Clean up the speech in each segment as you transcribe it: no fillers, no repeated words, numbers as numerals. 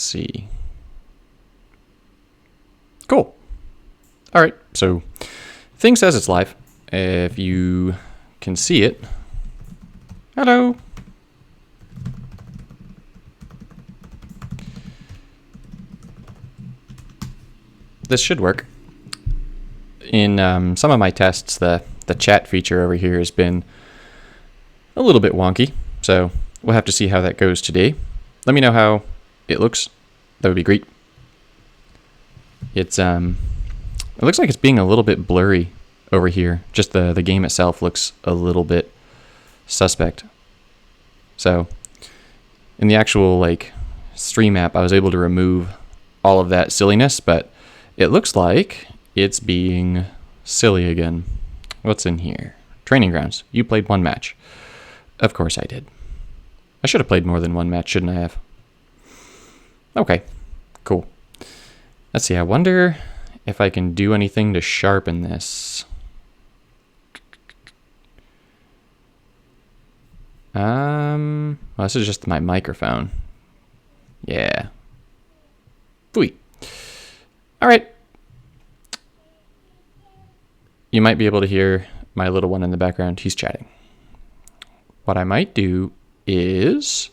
see. Cool. All right, so thing says it's live. If you can see it. Hello. This should work. In some of my tests, the chat feature over here has been a little bit wonky, so we'll have to see how that goes today. Let me know how it looks. That would be great. It looks like it's being a little bit blurry over here. Just the game itself looks a little bit suspect. So in the actual like stream app, I was able to remove all of that silliness, but it looks like it's being silly again. What's in here? Training grounds. You played one match. Of course I did. I should have played more than one match, shouldn't I have? Okay, cool. Let's see, I wonder if I can do anything to sharpen this. Well, this is just my microphone. Yeah. Sweet. All right. You might be able to hear my little one in the background. He's chatting. What I might do is...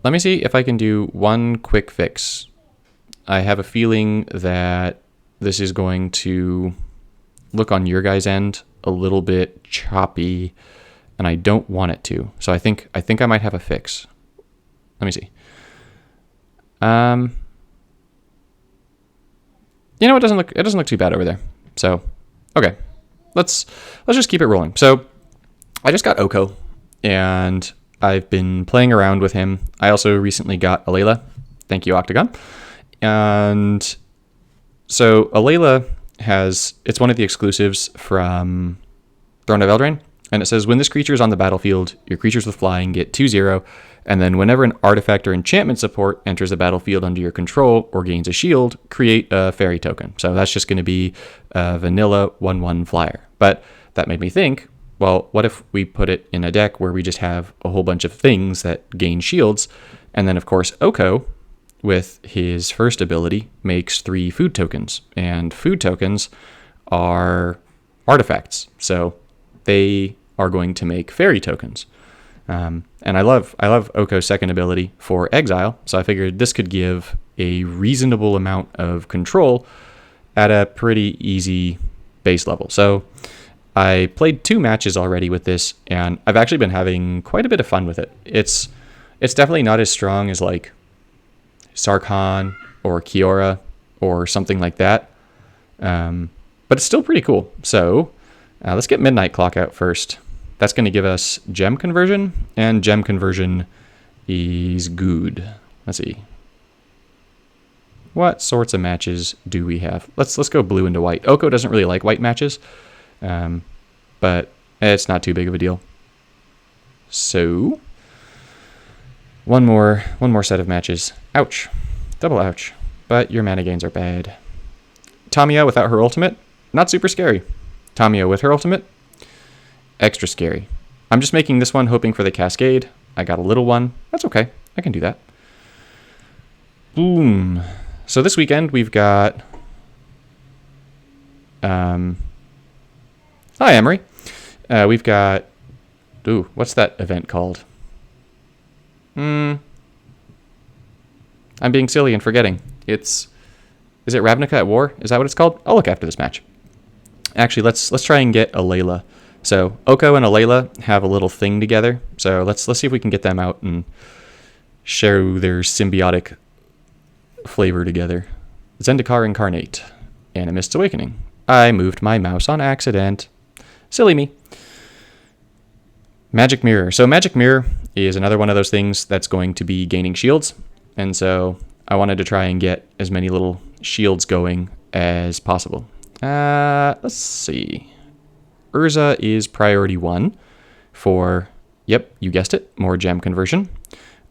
let me see if I can do one quick fix. I have a feeling that this is going to look on your guys' end a little bit choppy, and I don't want it to. So I think I might have a fix. Let me see. You know, it doesn't look too bad over there. So, okay, let's just keep it rolling. So, I just got Oko, and I've been playing around with him. I also recently got Alela. Thank you, Octagon. And so Alela it's one of the exclusives from Throne of Eldraine. And it says, when this creature is on the battlefield, your creatures with flying get 2/0. And then whenever an artifact or enchantment support enters the battlefield under your control or gains a shield, create a fairy token. So that's just going to be a vanilla 1/1 flyer. But that made me think, well, what if we put it in a deck where we just have a whole bunch of things that gain shields? And then, of course, Oko, with his first ability, makes 3 food tokens. And food tokens are artifacts. So they are going to make fairy tokens. And I love Oko's second ability for exile. So I figured this could give a reasonable amount of control at a pretty easy base level. So I played 2 matches already with this, and I've actually been having quite a bit of fun with it. It's definitely not as strong as like Sarkhan or Kiora or something like that, but it's still pretty cool. So let's get Midnight Clock out first. That's going to give us gem conversion, and gem conversion is good. Let's see. What sorts of matches do we have? Let's go blue into white. Oko doesn't really like white matches. But it's not too big of a deal. So one more set of matches. Ouch. Double ouch. But your mana gains are bad. Tamiya without her ultimate, not super scary. Tamiya with her ultimate, extra scary. I'm just making this one hoping for the cascade. I got a little one. That's okay. I can do that. Boom. So this weekend we've got hi, Emery. We've got... ooh, what's that event called? I'm being silly and forgetting. Is it Ravnica at War? Is that what it's called? I'll look after this match. Actually, let's try and get Alela. So Oko and Alela have a little thing together. So let's see if we can get them out and share their symbiotic flavor together. Zendikar Incarnate. Animist's Awakening. I moved my mouse on accident. Silly me. Magic Mirror. So Magic Mirror is another one of those things that's going to be gaining shields. And so I wanted to try and get as many little shields going as possible. Let's see. Urza is priority 1 for, yep, you guessed it, more gem conversion.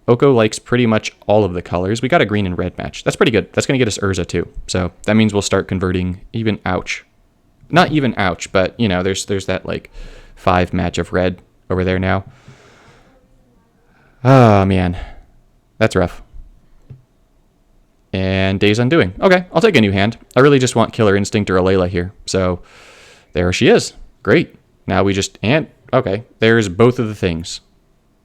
Oko likes pretty much all of the colors. We got a green and red match. That's pretty good. That's going to get us Urza too. So that means we'll start converting even ouch. Not even ouch, but you know, there's that like 5 match of red over there now. Oh man. That's rough. And Days Undoing. Okay, I'll take a new hand. I really just want Killer Instinct or Alela here. So there she is. Great. Now we just... And, okay, there's both of the things,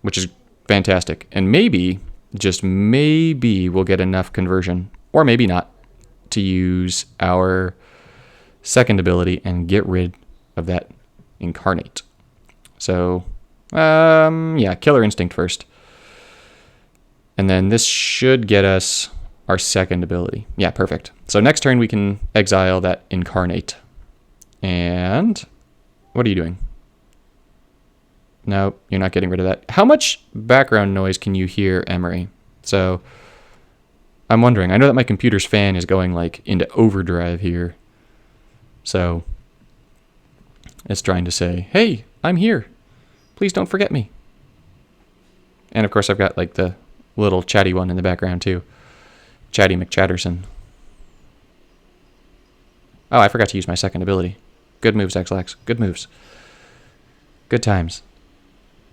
which is fantastic. And maybe, just maybe, we'll get enough conversion, or maybe not, to use our second ability and get rid of that Incarnate. So, yeah, Killer Instinct first. And then this should get us our second ability. Yeah, perfect. So next turn we can exile that Incarnate. And what are you doing? No, you're not getting rid of that. How much background noise can you hear, Emery? So I'm wondering. I know that my computer's fan is going like into overdrive here. So it's trying to say, hey, I'm here. Please don't forget me. And of course I've got like the little chatty one in the background too. Chatty McChatterson. Oh, I forgot to use my second ability. Good moves, Xlax. Good moves. Good times.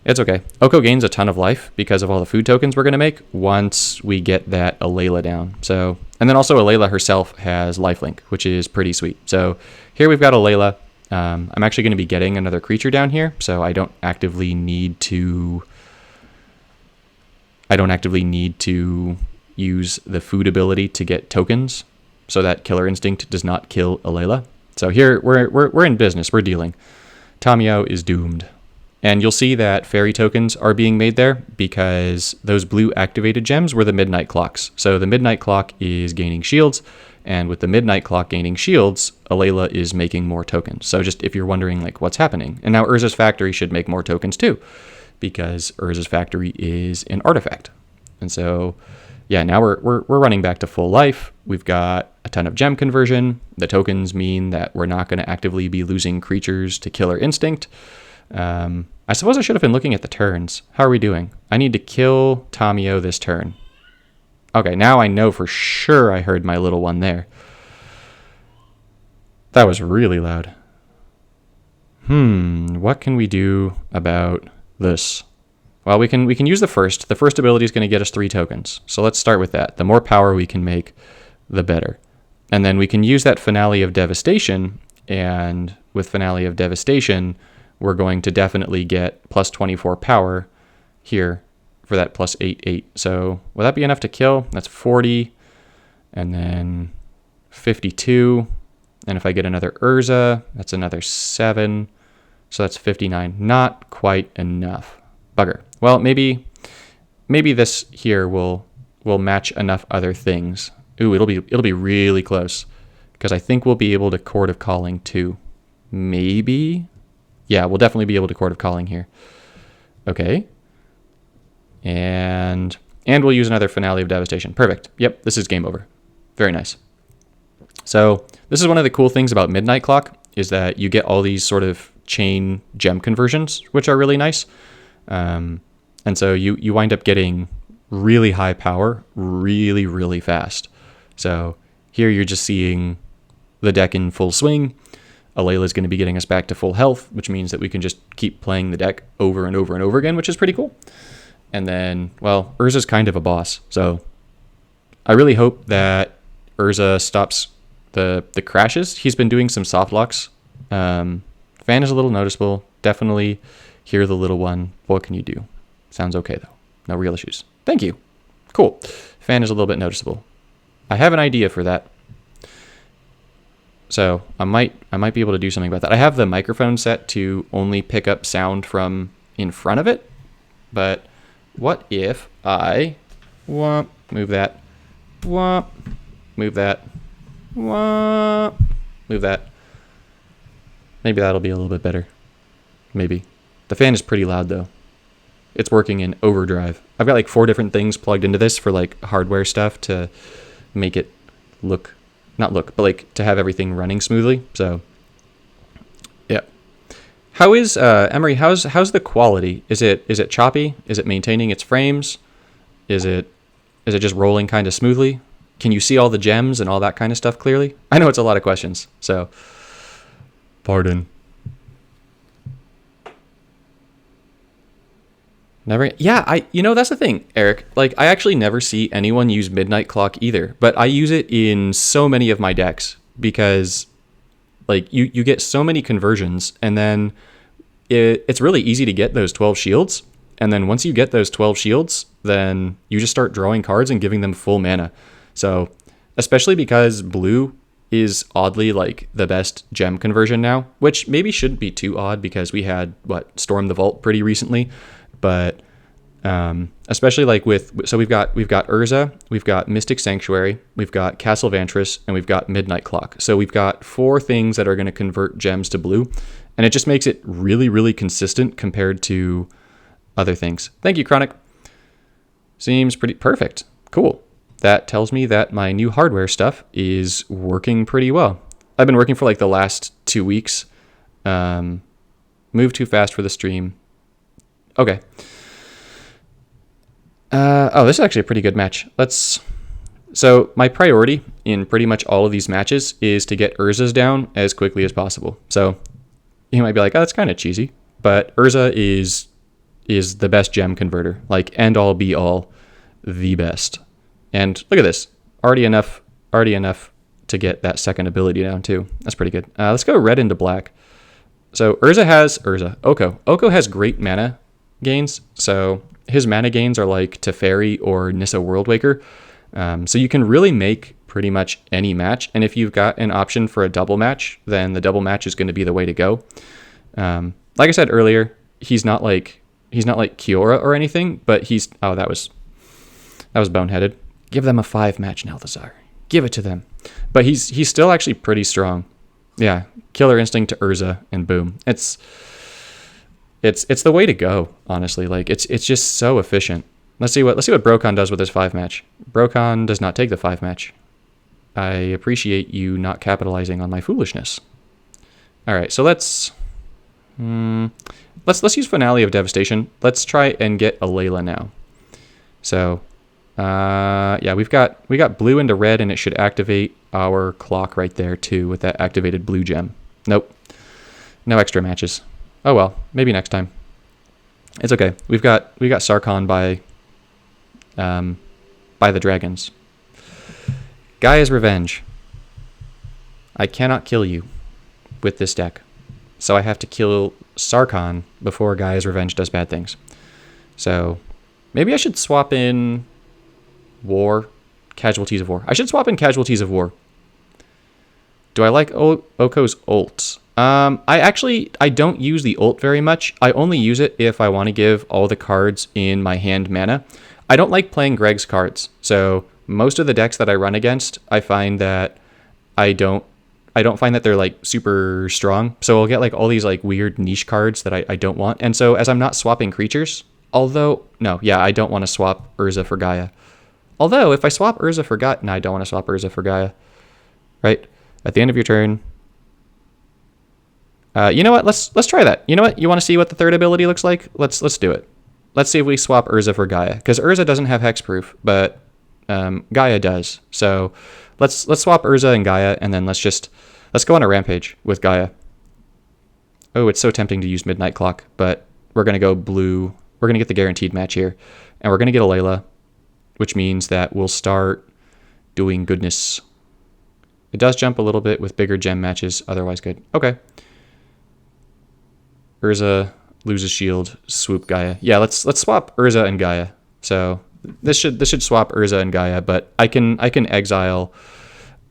It's okay. Oko gains a ton of life because of all the food tokens we're going to make once we get that Alela down. So, and then also Alela herself has lifelink, which is pretty sweet. So here we've got Alela. I'm actually going to be getting another creature down here, so I don't actively need to use the food ability to get tokens, so that Killer Instinct does not kill Alela. So here we're in business. We're dealing. Tamiyo is doomed. And you'll see that fairy tokens are being made there because those blue activated gems were the midnight clocks. So the midnight clock is gaining shields, and with the midnight clock gaining shields, Alela is making more tokens. So just if you're wondering like what's happening. And now Urza's Factory should make more tokens too, because Urza's Factory is an artifact. And so yeah, now we're running back to full life. We've got a ton of gem conversion. The tokens mean that we're not going to actively be losing creatures to Killer Instinct. I suppose I should have been looking at the turns. How are we doing? I need to kill Tamiyo this turn. Okay, now I know for sure I heard my little one there. That was really loud. What can we do about this? Well, we can use the first. The first ability is going to get us 3 tokens. So let's start with that. The more power we can make, the better. And then we can use that Finale of Devastation, and with Finale of Devastation, we're going to definitely get plus 24 power here for that plus 8/8. So will that be enough to kill? That's 40, and then 52. And if I get another Urza, that's another 7. So that's 59. Not quite enough. Bugger. Well, maybe this here will match enough other things. Ooh, it'll be really close, because I think we'll be able to Chord of Calling too. Maybe. Yeah, we'll definitely be able to Chord of Calling here. Okay. And we'll use another Finale of Devastation. Perfect. Yep, this is game over. Very nice. So this is one of the cool things about Midnight Clock, is that you get all these sort of chain gem conversions, which are really nice. And so you wind up getting really high power really, really fast. So here you're just seeing the deck in full swing. Alela is going to be getting us back to full health, which means that we can just keep playing the deck over and over and over again, which is pretty cool. And then, well, Urza's kind of a boss, so I really hope that Urza stops the crashes. He's been doing some soft locks. Fan is a little noticeable. Definitely hear the little one. What can you do? Sounds okay, though. No real issues. Thank you. Cool. Fan is a little bit noticeable. I have an idea for that. So I might be able to do something about that. I have the microphone set to only pick up sound from in front of it, but what if I move that, move that, move that. Maybe that'll be a little bit better. Maybe. The fan is pretty loud though. It's working in overdrive. I've got like 4 different things plugged into this for like hardware stuff to make it but like to have everything running smoothly. So yeah. How is Emery, how's the quality? Is it choppy? Is it maintaining its frames? Is it just rolling kind of smoothly? Can you see all the gems and all that kind of stuff clearly? I know it's a lot of questions, so pardon. Never. Yeah, that's the thing, Eric. Like, I actually never see anyone use Midnight Clock either, but I use it in so many of my decks because, like, you get so many conversions, and then it's really easy to get those 12 shields. And then once you get those 12 shields, then you just start drawing cards and giving them full mana. So, especially because blue is oddly like the best gem conversion now, which maybe shouldn't be too odd because we had Storm the Vault pretty recently, but especially like so we've got Urza, we've got Mystic Sanctuary, we've got Castle Vantress, and we've got Midnight Clock. So we've got 4 things that are going to convert gems to blue, and it just makes it really, really consistent compared to other things. Thank you, Chronic. Seems pretty perfect. Cool. That tells me that my new hardware stuff is working pretty well. I've been working for like the last 2 weeks. Move too fast for the stream. Okay. This is actually a pretty good match. So my priority in pretty much all of these matches is to get Urza's down as quickly as possible. So you might be like, oh, that's kind of cheesy, but Urza is the best gem converter, like end all be all, the best. And look at this, already enough to get that second ability down too. That's pretty good. Let's go red into black. So Oko has great mana gains. So his mana gains are like Teferi or Nissa Worldwaker. So you can really make pretty much any match. And if you've got an option for a double match, then the double match is going to be the way to go. Like I said earlier, he's not like Kiora or anything, but that was boneheaded. Give them a 5 match, Nelthazar. Give it to them. But he's still actually pretty strong. Yeah, Killer Instinct to Urza, and boom. It's the way to go, honestly. Like it's just so efficient. Let's see what Brokon does with his 5 match. Brokon does not take the 5 match. I appreciate you not capitalizing on my foolishness. All right, so let's use Finale of Devastation. Let's try and get Alela now. So, yeah, we got blue into red, and it should activate our clock right there too with that activated blue gem. Nope, no extra matches. Oh well, maybe next time. It's okay. We got Sarkhan by the dragons. Gaia's Revenge. I cannot kill you with this deck, so I have to kill Sarkhan before Gaia's Revenge does bad things. So maybe I should swap in Casualties of War. I should swap in Casualties of War. Do I like Oko's ult? I don't use the ult very much. I only use it if I want to give all the cards in my hand mana. I don't like playing Greg's cards. So most of the decks that I run against, I find that I don't find that they're like super strong. So I'll get like all these like weird niche cards that I don't want. And so as I'm not swapping creatures, I don't want to swap Urza for Gaia. Although if I swap Urza for Gaia, no, I don't want to swap Urza for Gaia. Right? At the end of your turn. You know what? Let's try that. You know what? You want to see what the third ability looks like? Let's do it. Let's see if we swap Urza for Gaia, because Urza doesn't have hexproof, but Gaia does. So let's swap Urza and Gaia, and then let's go on a rampage with Gaia. Oh, it's so tempting to use Midnight Clock, but we're gonna go blue. We're gonna get the guaranteed match here, and we're gonna get Alela, which means that we'll start doing goodness. It does jump a little bit with bigger gem matches, otherwise good. Okay. Urza loses shield, swoop Gaia. Yeah, let's swap Urza and Gaia. So this should swap Urza and Gaia, but I can exile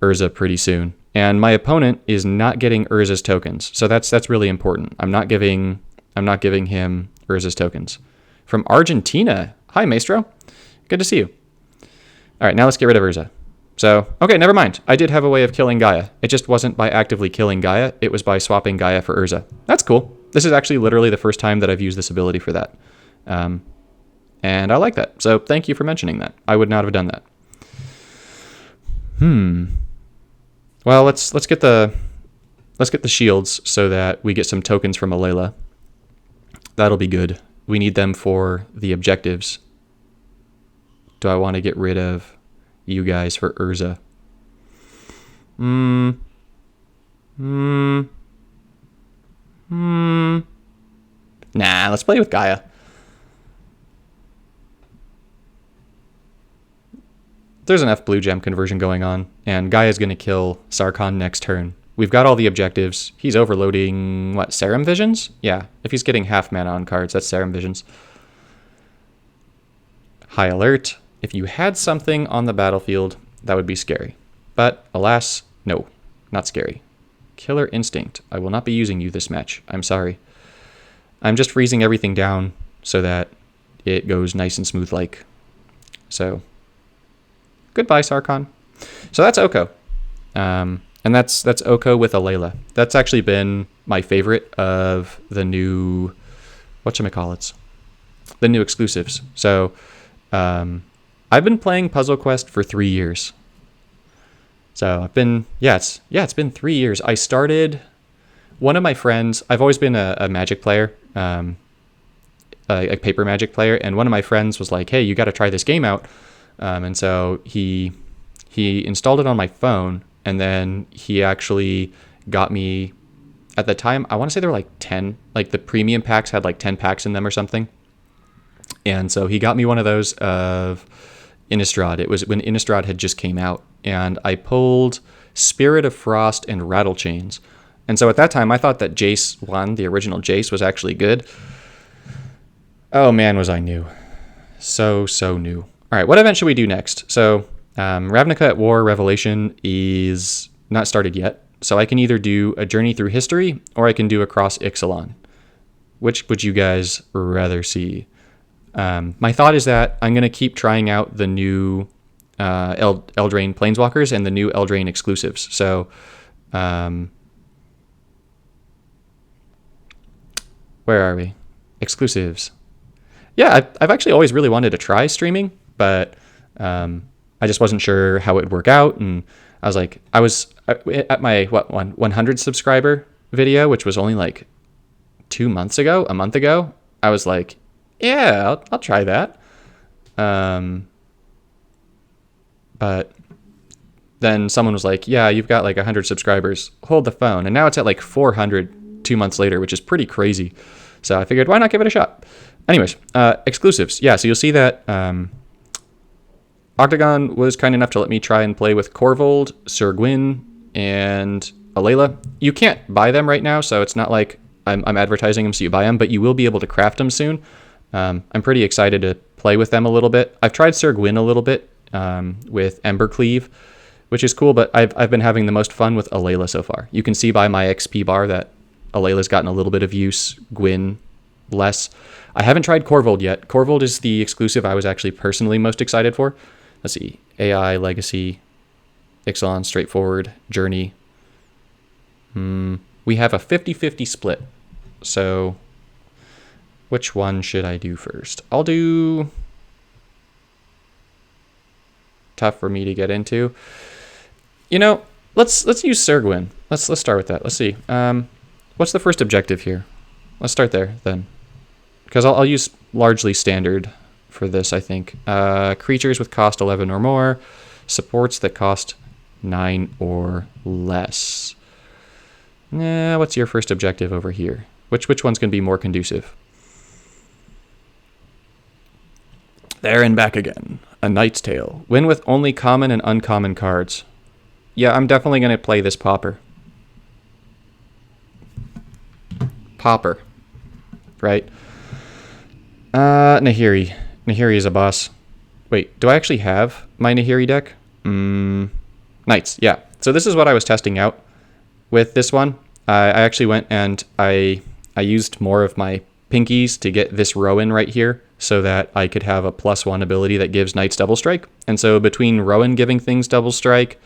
Urza pretty soon. And my opponent is not getting Urza's tokens. So that's really important. I'm not giving him Urza's tokens. From Argentina. Hi, Maestro. Good to see you. All right, now let's get rid of Urza. So, okay, never mind. I did have a way of killing Gaia. It just wasn't by actively killing Gaia. It was by swapping Gaia for Urza. That's cool. This is actually literally the first time that I've used this ability for that. And I like that. So thank you for mentioning that. I would not have done that. Well, let's get the shields so that we get some tokens from Alela. That'll be good. We need them for the objectives. Do I want to get rid of you guys for Urza? Nah, let's play with Gaia. there's enough blue gem conversion going on, and Gaia's going to kill Sarkhan next turn. We've got all the objectives. He's overloading, what, Serum Visions? Yeah, if he's getting half mana on cards, that's Serum Visions. High Alert. If you had something on the battlefield, that would be scary. But, alas, no, not scary. Killer Instinct. I will not be using you this match. I'm sorry. I'm just freezing everything down so that it goes nice and smooth like. So, goodbye, Sarkhan. So that's Oko. And that's Oko with Alela. That's actually been my favorite of the new, whatchamacallits, the new exclusives. So I've been playing Puzzle Quest for 3 years. So I've been, it's been 3 years. I started, one of my friends, I've always been a Magic player, a paper Magic player, and one of my friends was like, hey, you got to try this game out. And so he installed it on my phone. And then he actually got me, at the time, I want to say there were like 10, like the premium packs had like 10 packs in them or something. And so he got me one of those of Innistrad. It was when Innistrad had just came out. And I pulled Spirit of Frost and Rattle Chains. And so at that time, I thought that Jace 1, the original Jace, was actually good. Oh man, was I new. So new. All right, what event should we do next? So Ravnica at War Revelation is not started yet, so I can either do a Journey Through History or I can do Across Ixalan. Which would you guys rather see? My thought is that I'm going to keep trying out the new Eldraine Planeswalkers and the new Eldraine exclusives. So where are we? Exclusives. Yeah, I've actually always really wanted to try streaming, but I just wasn't sure how it would work out, and I was like, I was at my 100 subscriber video, which was only like a month ago. I was like, yeah, I'll try that. But then someone was like, yeah, you've got like 100 subscribers. Hold the phone, and now it's at like 400 2 months later, which is pretty crazy. So I figured, why not give it a shot? Anyways, exclusives. Yeah, so you'll see that. Octagon was kind enough to let me try and play with Korrvol, Sir Gwyn, and Alela. You can't buy them right now, so it's not like I'm advertising them so you buy them, but you will be able to craft them soon. I'm pretty excited to play with them a little bit. I've tried Sir Gwyn a little bit with Embercleave, which is cool, but I've been having the most fun with Alela so far. You can see by my XP bar that Alela's gotten a little bit of use, Gwyn less. I haven't tried Korrvol yet. Korrvol is the exclusive I was actually personally most excited for. Let's see, AI, Legacy, Ixalan, Straightforward, Journey. We have a 50-50 split. So which one should I do first? I'll do... Tough for me to get into. You know, let's use Sir Gwyn. Let's start with that. Let's see. What's the first objective here? Let's start there then. Because I'll use largely standard for this, I think. Creatures with cost 11 or more, supports that cost 9 or less. What's your first objective over here? Which one's going to be more conducive? There and back again. A Knight's Tale. Win with only common and uncommon cards. Yeah, I'm definitely going to play this Pauper. Pauper. Right? Nahiri. Nahiri is a boss. Wait, do I actually have my Nahiri deck? Knights, yeah. So this is what I was testing out with this one. I actually went and I used more of my pinkies to get this Rowan right here so that I could have a +1 ability that gives Knights double strike. And so between Rowan giving things double strike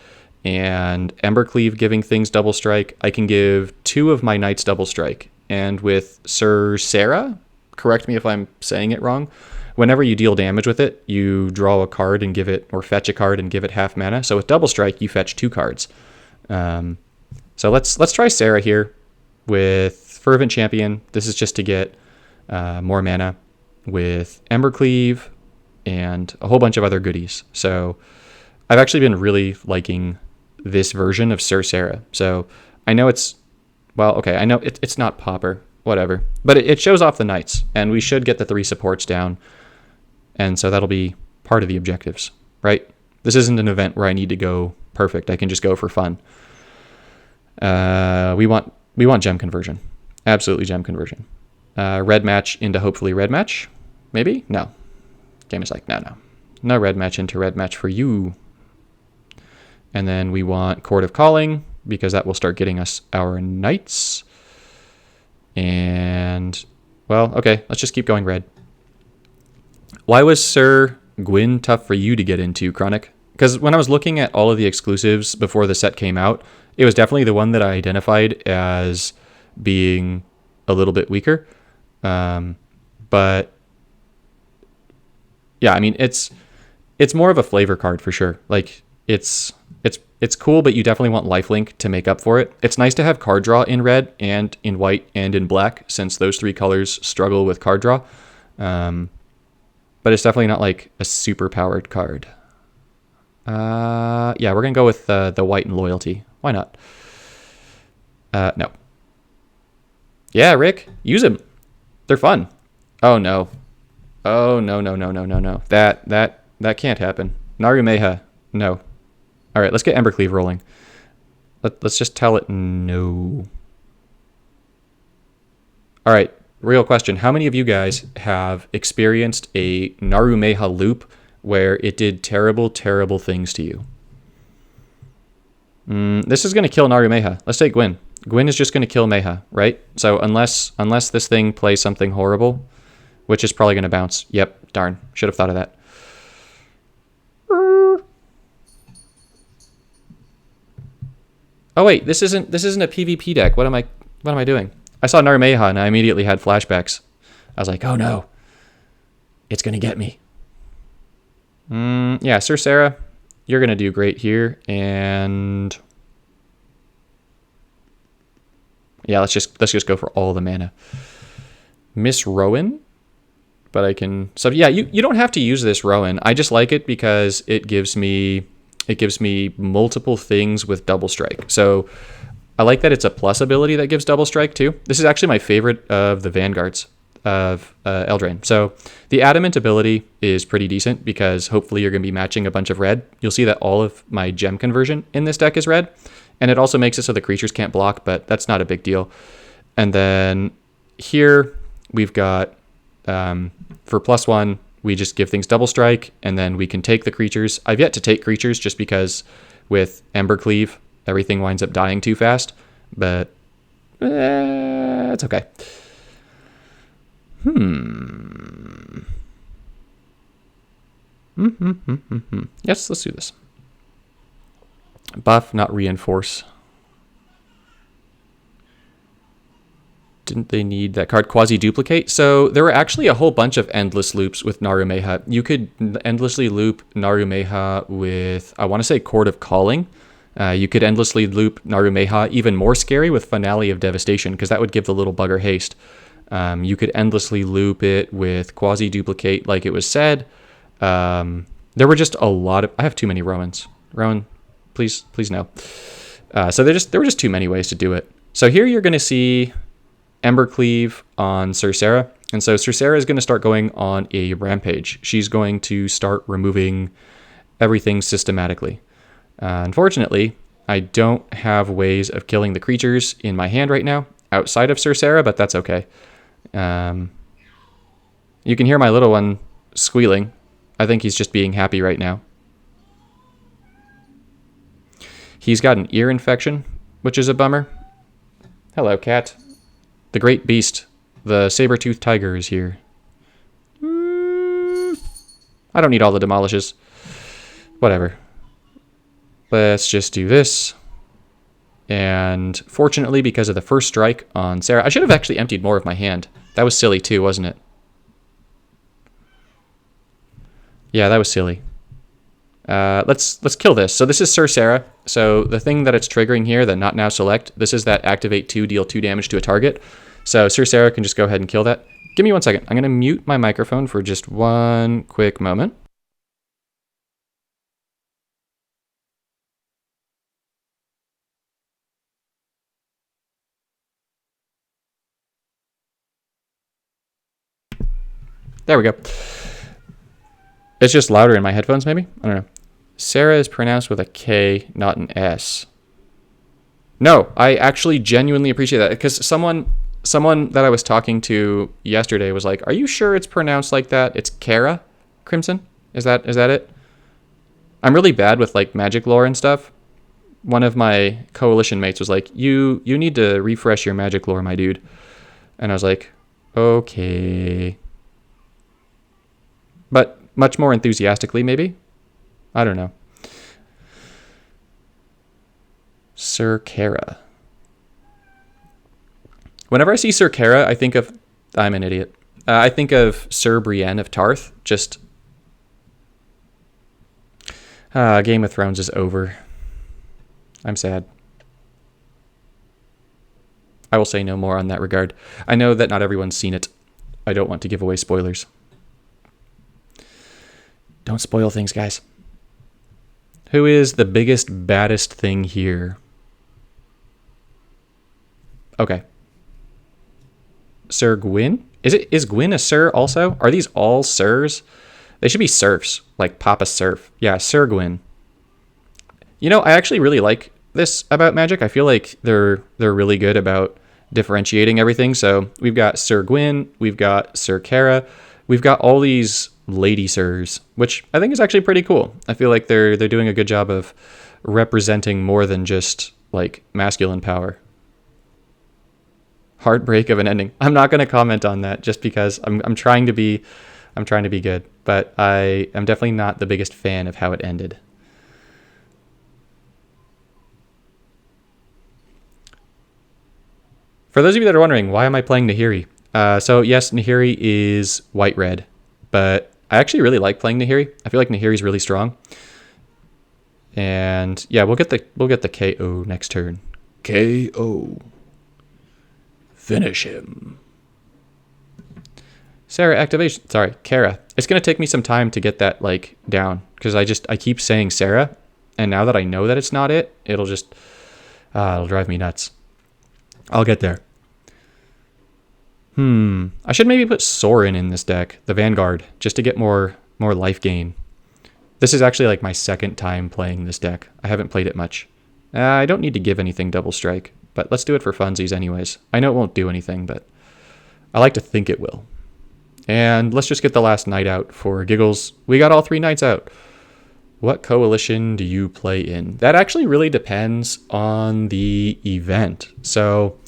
and Embercleave giving things double strike, I can give 2 of my Knights double strike. And with Sir Sarah, correct me if I'm saying it wrong, whenever you deal damage with it, you draw a card and give it, or fetch a card and give it half mana. So with double strike, you fetch 2 cards. So let's try Sarah here with Fervent Champion. This is just to get more mana with Embercleave and a whole bunch of other goodies. So I've actually been really liking this version of Sir Sarah. So I know it's, well, okay, I know it's not Pauper, whatever. But it shows off the Knights, and we should get the 3 supports down. And so that'll be part of the objectives, right? This isn't an event where I need to go perfect. I can just go for fun. We want gem conversion. Absolutely gem conversion. Red match into hopefully red match. Maybe? No. Game is like, no. No red match into red match for you. And then we want Court of Calling, because that will start getting us our knights. And, well, okay, let's just keep going red. Why was Sir Gwyn tough for you to get into, Chronic? Because when I was looking at all of the exclusives before the set came out, it was definitely the one that I identified as being a little bit weaker. But yeah, I mean, it's more of a flavor card for sure. Like it's cool, but you definitely want lifelink to make up for it. It's nice to have card draw in red and in white and in black, since those three colors struggle with card draw. But it's definitely not like a super powered card. Yeah, we're gonna go with the white and loyalty. Why not? No. Yeah, Rick, use them. They're fun. Oh no. Oh no. That can't happen. Naru Meha, no. All right, let's get Embercleave rolling. Let's just tell it no. All right, real question. How many of you guys have experienced a Naru Meha loop where it did terrible, terrible things to you? This is going to kill Naru Meha. Let's take Gwyn. Gwyn is just going to kill Meha, right? So unless this thing plays something horrible, which is probably going to bounce. Yep, darn. Should have thought of that. Oh wait, this isn't a PvP deck. What am I doing? I saw Naru Meha and I immediately had flashbacks. I was like, oh no, it's gonna get me. Yeah, Sir Sarah, you're gonna do great here, and yeah, let's just go for all the mana. Miss Rowan, but I can. So yeah, you don't have to use this Rowan. I just like it because it gives me multiple things with double strike. So I like that it's a plus ability that gives double strike too. This is actually my favorite of the Vanguards of Eldraine. So the Adamant ability is pretty decent because hopefully you're going to be matching a bunch of red. You'll see that all of my gem conversion in this deck is red. And it also makes it so the creatures can't block, but that's not a big deal. And then here we've got, for +1, we just give things double strike, and then we can take the creatures. I've yet to take creatures just because with Embercleave, everything winds up dying too fast, but it's okay. Yes, let's do this. Buff, not reinforce. Didn't they need that card? Quasi-duplicate? So there were actually a whole bunch of endless loops with Naru Meha. You could endlessly loop Naru Meha with, I want to say, Court of Calling. You could endlessly loop Naru Meha, even more scary, with Finale of Devastation, because that would give the little bugger haste. You could endlessly loop it with Quasi-duplicate, like it was said. There were just a lot of... I have too many Rowans. Rowan, please no. So there were just too many ways to do it. So here you're going to see Embercleave on Sir Sarah. And so Sir Sarah is going to start going on a rampage. She's going to start removing everything systematically. Unfortunately, I don't have ways of killing the creatures in my hand right now outside of Sir Sarah, but that's okay. You can hear my little one squealing. I think he's just being happy right now. He's got an ear infection, which is a bummer. Hello, cat. The great beast, the saber-toothed tiger, is here. I don't need all the demolishes. Whatever. Let's just do this. And fortunately, because of the first strike on Sarah, I should have actually emptied more of my hand. That was silly too, wasn't it? Yeah, that was silly. Let's kill this. So this is Sir Sarah. So the thing that it's triggering here, the not now select, this is that activate 2, deal 2 damage to a target. So Sir Sarah can just go ahead and kill that. Give me 1 second. I'm going to mute my microphone for just one quick moment. There we go. It's just louder in my headphones, maybe? I don't know. Sarah is pronounced with a K, not an S. No, I actually genuinely appreciate that, because someone that I was talking to yesterday was like, "Are you sure it's pronounced like that? It's Kara Crimson? Is that it?" I'm really bad with like magic lore and stuff. One of my coalition mates was like, "You need to refresh your magic lore, my dude." And I was like, "Okay." But much more enthusiastically, maybe? I don't know. Sir Kara. Whenever I see Sir Kara, I think of... I'm an idiot. I think of Sir Brienne of Tarth. Just... Game of Thrones is over. I'm sad. I will say no more on that regard. I know that not everyone's seen it. I don't want to give away spoilers. Don't spoil things, guys. Who is the biggest, baddest thing here? Okay. Sir Gwyn? Is Gwyn a sir also? Are these all sirs? They should be serfs, like Papa Serf. Yeah, Sir Gwyn. You know, I actually really like this about Magic. I feel like they're really good about differentiating everything. So we've got Sir Gwyn, we've got Sir Kara, we've got all these lady sirs, which I think is actually pretty cool. I feel like they're doing a good job of representing more than just like masculine power. Heartbreak of an ending. I'm not going to comment on that just because I'm trying to be good, but I am definitely not the biggest fan of how it ended. For those of you that are wondering, why am I playing Nahiri? So yes, Nahiri is white-red, but I actually really like playing Nahiri. I feel like Nahiri's really strong. And yeah, we'll get the KO next turn. KO. Finish him. Sarah activation. Sorry, Kara. It's gonna take me some time to get that like down because I keep saying Sarah, and now that I know that it's not it, it'll drive me nuts. I'll get there. I should maybe put Sorin in this deck, the Vanguard, just to get more life gain. This is actually like my second time playing this deck. I haven't played it much. I don't need to give anything double strike, but let's do it for funsies anyways. I know it won't do anything, but I like to think it will. And let's just get the last knight out for giggles. We got all 3 knights out. What coalition do you play in? That actually really depends on the event. So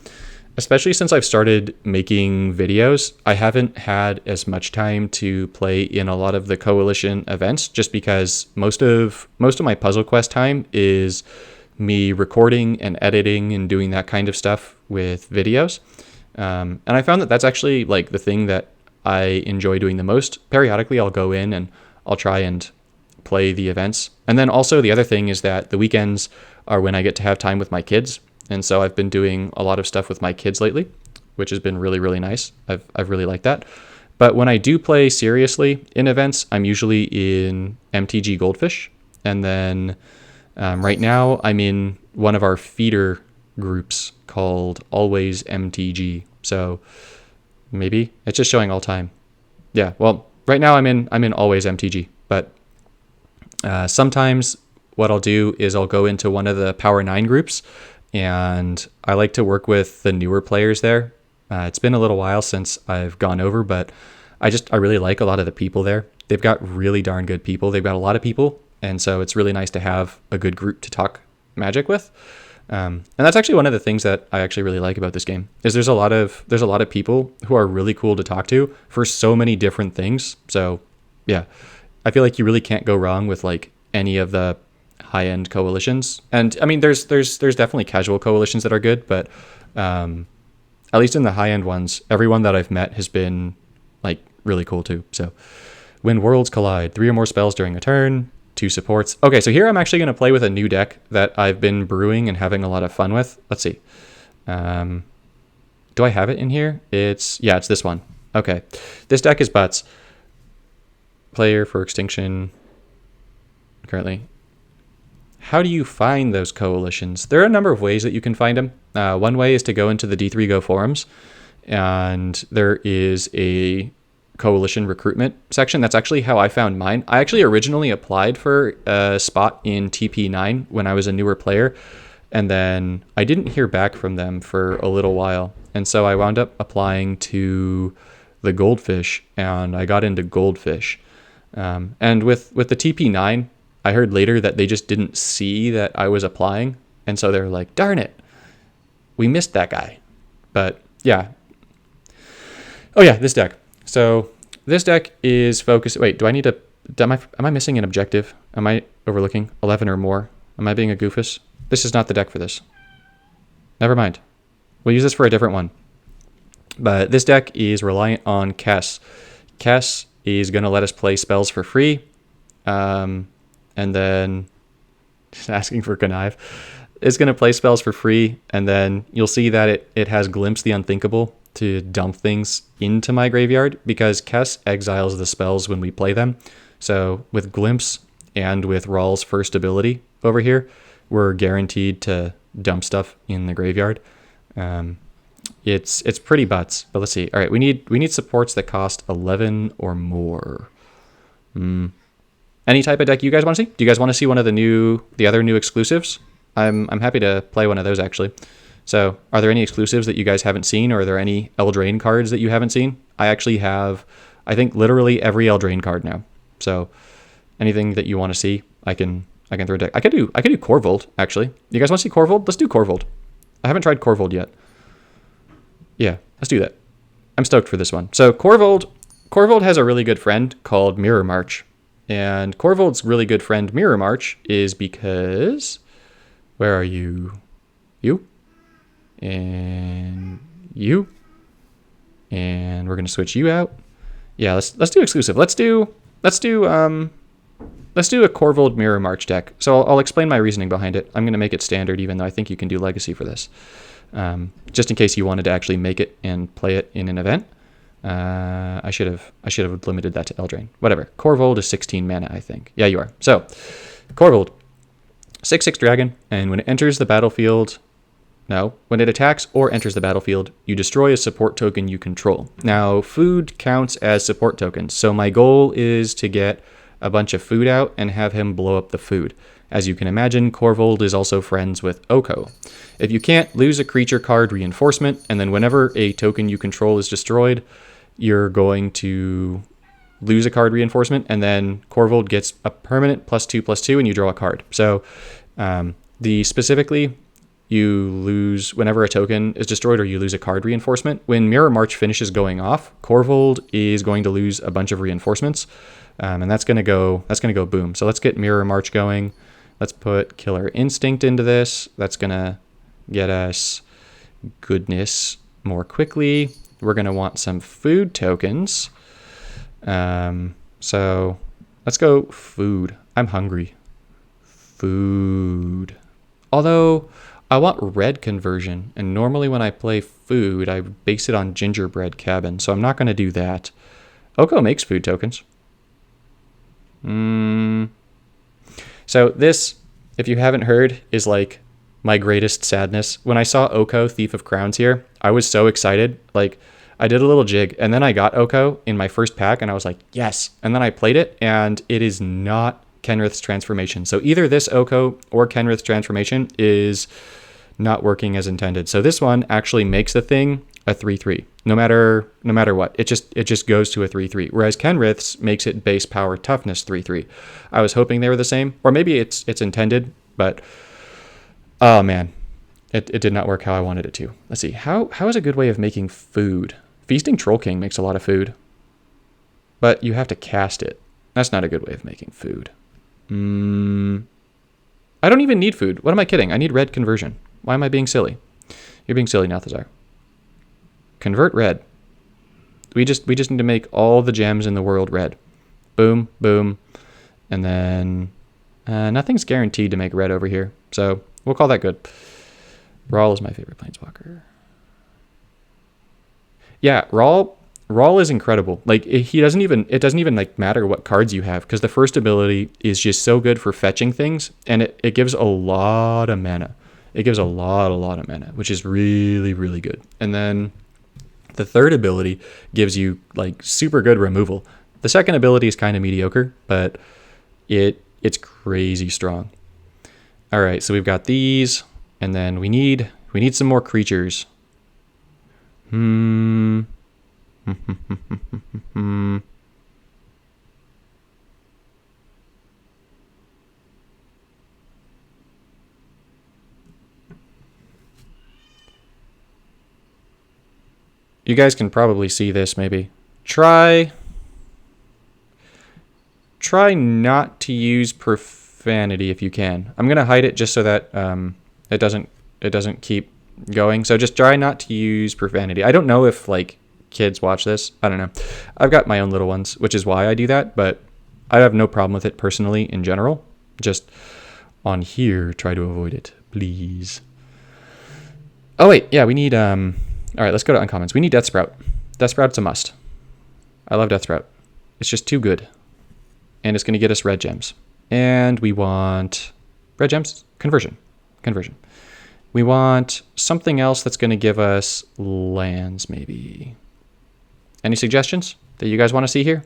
especially since I've started making videos, I haven't had as much time to play in a lot of the coalition events just because most of my Puzzle Quest time is me recording and editing and doing that kind of stuff with videos. And I found that that's actually like the thing that I enjoy doing the most. Periodically, I'll go in and I'll try and play the events. And then also the other thing is that the weekends are when I get to have time with my kids. And so I've been doing a lot of stuff with my kids lately, which has been really, really nice. I've really liked that. But when I do play seriously in events, I'm usually in MTG Goldfish. And then right now I'm in one of our feeder groups called Always MTG. So maybe it's just showing all time. Yeah, well, right now I'm in Always MTG. But sometimes what I'll do is I'll go into one of the Power 9 groups, and I like to work with the newer players there. It's been a little while since I've gone over, but I really like a lot of the people there. They've got really darn good people. They've got a lot of people, and so it's really nice to have a good group to talk Magic with. And that's actually one of the things that I actually really like about this game is there's a lot of people who are really cool to talk to for so many different things. So yeah, I feel like you really can't go wrong with like any of the high-end coalitions. And I mean, there's definitely casual coalitions that are good, but at least in the high-end ones, everyone that I've met has been like really cool too. So when worlds collide, 3 or more spells during a turn, 2 supports. Okay, so here I'm actually going to play with a new deck that I've been brewing and having a lot of fun with. Let's see. Do I have it in here? It's this one. Okay. This deck is butts. Player for Extinction currently. How do you find those coalitions? There are a number of ways that you can find them. One way is to go into the D3Go forums, and there is a coalition recruitment section. That's actually how I found mine. I actually originally applied for a spot in TP9 when I was a newer player, and then I didn't hear back from them for a little while. And so I wound up applying to the Goldfish, and I got into Goldfish. And with the TP9, I heard later that they just didn't see that I was applying. And so they're like, darn it, we missed that guy. But yeah. Oh yeah, this deck. So this deck is focused. Wait, do I need to, am I missing an objective? Am I overlooking 11 or more? Am I being a goofus? This is not the deck for this. Never mind. We'll use this for a different one. But this deck is reliant on Kess. Kess is going to let us play spells for free. And then just asking for connive. It's going to play spells for free. And then you'll see that it has Glimpse the Unthinkable to dump things into my graveyard, because Kess exiles the spells when we play them. So with Glimpse and with Rawl's first ability over here, we're guaranteed to dump stuff in the graveyard. It's pretty butts, but let's see. All right, we need supports that cost 11 or more. Any type of deck you guys want to see? Do you guys want to see one of the other new exclusives? I'm happy to play one of those actually. So, are there any exclusives that you guys haven't seen, or are there any Eldraine cards that you haven't seen? I actually have, I think, literally every Eldraine card now. So, anything that you want to see, I can throw a deck. I could do Korrvol actually. You guys want to see Korrvol? Let's do Korrvol. I haven't tried Korrvol yet. Yeah, let's do that. I'm stoked for this one. So Korrvol has a really good friend called Mirror March. And Korrvol's really good friend Mirror March is because, where are you? You? And you? And we're going to switch you out. Yeah, let's do exclusive. Let's do a Korrvol Mirror March deck. So I'll explain my reasoning behind it. I'm going to make it standard, even though I think you can do Legacy for this. Just in case you wanted to actually make it and play it in an event. I should have limited that to Eldraine. Whatever. Korrvol is 16 mana, I think. Yeah, you are. So, Korrvol, 6/6 dragon, and when it enters the battlefield, when it attacks or enters the battlefield, you destroy a support token you control. Now, food counts as support tokens, so my goal is to get a bunch of food out and have him blow up the food. As you can imagine, Korrvol is also friends with Oko. If you can't, lose a creature card reinforcement, and then whenever a token you control is destroyed, you're going to lose a card reinforcement, and then Korrvol gets a permanent +2/+2, and you draw a card. So specifically, you lose whenever a token is destroyed, or you lose a card reinforcement. When Mirror March finishes going off, Korrvol is going to lose a bunch of reinforcements, and that's gonna go boom. So let's get Mirror March going. Let's put Killer Instinct into this. That's gonna get us goodness more quickly. We're gonna want some food tokens. So let's go food. I'm hungry. Food. Although I want red conversion, and normally when I play food, I base it on gingerbread cabin, so I'm not going to do that. Oko makes food tokens. So this, if you haven't heard, is like my greatest sadness. When I saw Oko Thief of Crowns here, I was so excited. Like, I did a little jig, and then I got Oko in my first pack, and I was like, yes. And then I played it, and it is not Kenrith's transformation. So either this Oko or Kenrith's transformation is not working as intended. So this one actually makes the thing a 3/3. No matter what. It just goes to a 3/3. Whereas Kenrith's makes it base power toughness 3/3. I was hoping they were the same. Or maybe it's intended, but oh man. It did not work how I wanted it to. Let's see. How is a good way of making food? Feasting Troll King makes a lot of food. But you have to cast it. That's not a good way of making food. I don't even need food. What am I kidding? I need red conversion. Why am I being silly? You're being silly, Nathazar. Convert red. We just need to make all the gems in the world red. Boom, boom. And then nothing's guaranteed to make red over here. So we'll call that good. Rawl is my favorite planeswalker. Yeah, Rawl is incredible. Like, it doesn't even like matter what cards you have, because the first ability is just so good for fetching things, and it gives a lot of mana. It gives a lot of mana, which is really, really good. And then The third ability gives you like super good removal. The second ability is kind of mediocre, but it's crazy strong. All right, so we've got these, and then we need some more creatures. You guys can probably see this maybe. Try not to use profanity if you can. I'm gonna hide it just so that it doesn't keep going. So just try not to use profanity. I don't know if like kids watch this. I don't know. I've got my own little ones, which is why I do that, but I have no problem with it personally in general. Just on here, try to avoid it, please. Oh wait, yeah, we need all right, let's go to uncommons. We need Death Sprout. Death Sprout's a must. I love Death Sprout. It's just too good. And it's going to get us red gems. And we want red gems? Conversion. We want something else that's going to give us lands, maybe. Any suggestions that you guys want to see here?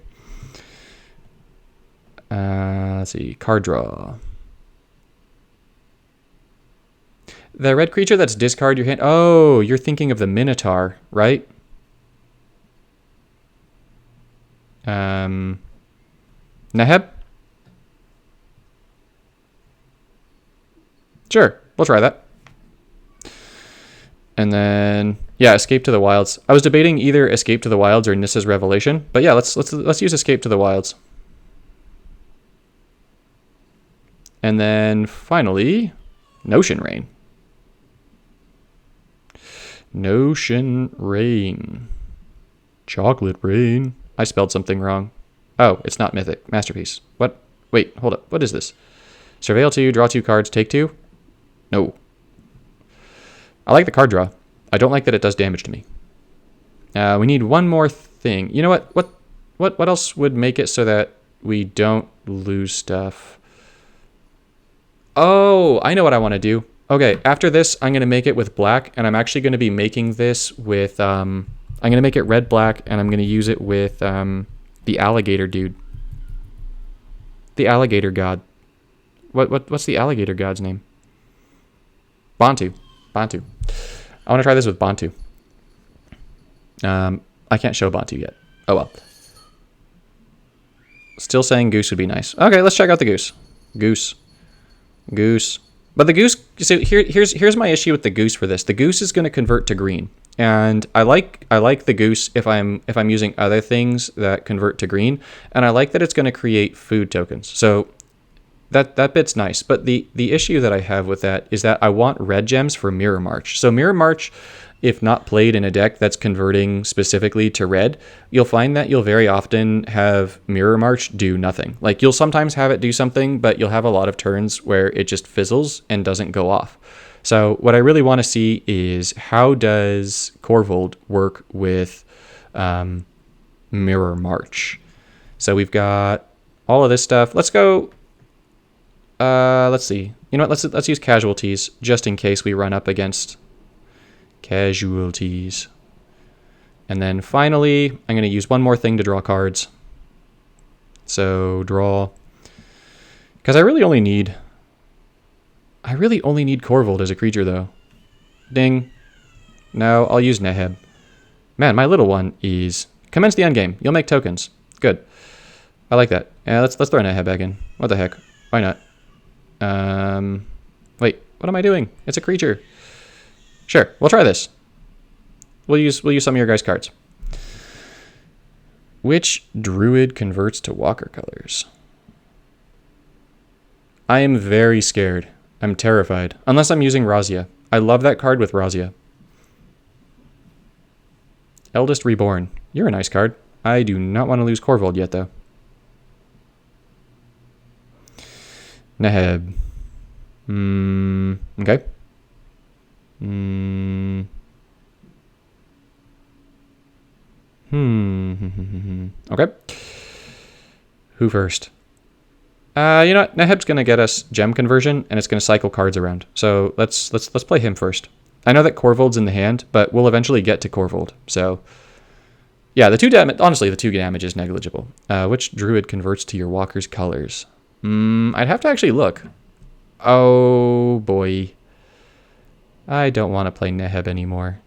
Let's see. Card draw. The red creature that's discard your hand. Oh, you're thinking of the Minotaur, right? Neheb? Sure, we'll try that. And then, yeah, Escape to the Wilds. I was debating either Escape to the Wilds or Nissa's Revelation, but yeah, let's use Escape to the Wilds. And then finally, Notion Rain. Notion Rain. Chocolate Rain. I spelled something wrong. Oh, it's not Mythic. Masterpiece. What? Wait, hold up. What is this? Surveil 2, draw 2 cards, take 2? No. I like the card draw. I don't like that it does damage to me. We need one more thing. You know what? What else would make it so that we don't lose stuff? Oh, I know what I want to do. Okay, after this, I'm going to make it with black, and I'm actually going to be making this with, I'm going to make it red-black, and I'm going to use it with the alligator dude. The alligator god. What's the alligator god's name? Bantu. I want to try this with Bantu. I can't show Bantu yet. Oh well. Still saying goose would be nice. Okay, let's check out the goose. Goose. But the goose, so here's my issue with the goose for this. The goose is going to convert to green. And I like the goose if I'm using other things that convert to green, and I like that it's going to create food tokens. So that bit's nice. But the issue that I have with that is that I want red gems for Mirror March. So Mirror March, if not played in a deck that's converting specifically to red, you'll find that you'll very often have Mirror March do nothing. Like you'll sometimes have it do something, but you'll have a lot of turns where it just fizzles and doesn't go off. So what I really want to see is how does Korrvol work with Mirror March. So we've got all of this stuff. Let's go. Let's see. You know what? Let's use casualties just in case we run up against casualties. And then finally, I'm going to use one more thing to draw cards. So draw, because I really only need Korrvol as a creature, though. Ding. No, I'll use Neheb. Man, my little one is... Commence the endgame. You'll make tokens. Good. I like that. Yeah, let's throw Neheb back in. What the heck? Why not? Wait, what am I doing? It's a creature. Sure, we'll try this. We'll use some of your guys' cards. Which druid converts to walker colors? I am very scared. I'm terrified. Unless I'm using Razia. I love that card with Razia. Eldest Reborn. You're a nice card. I do not want to lose Korrvol yet, though. Neheb. Okay. Okay. Who first? You know what? Neheb's gonna get us gem conversion, and it's gonna cycle cards around. So let's play him first. I know that Korrvol's in the hand, but we'll eventually get to Korrvol. So Yeah, the 2 damage, honestly, the 2 damage is negligible. Which druid converts to your walker's colors? I'd have to actually look. Oh, boy. I don't want to play Neheb anymore.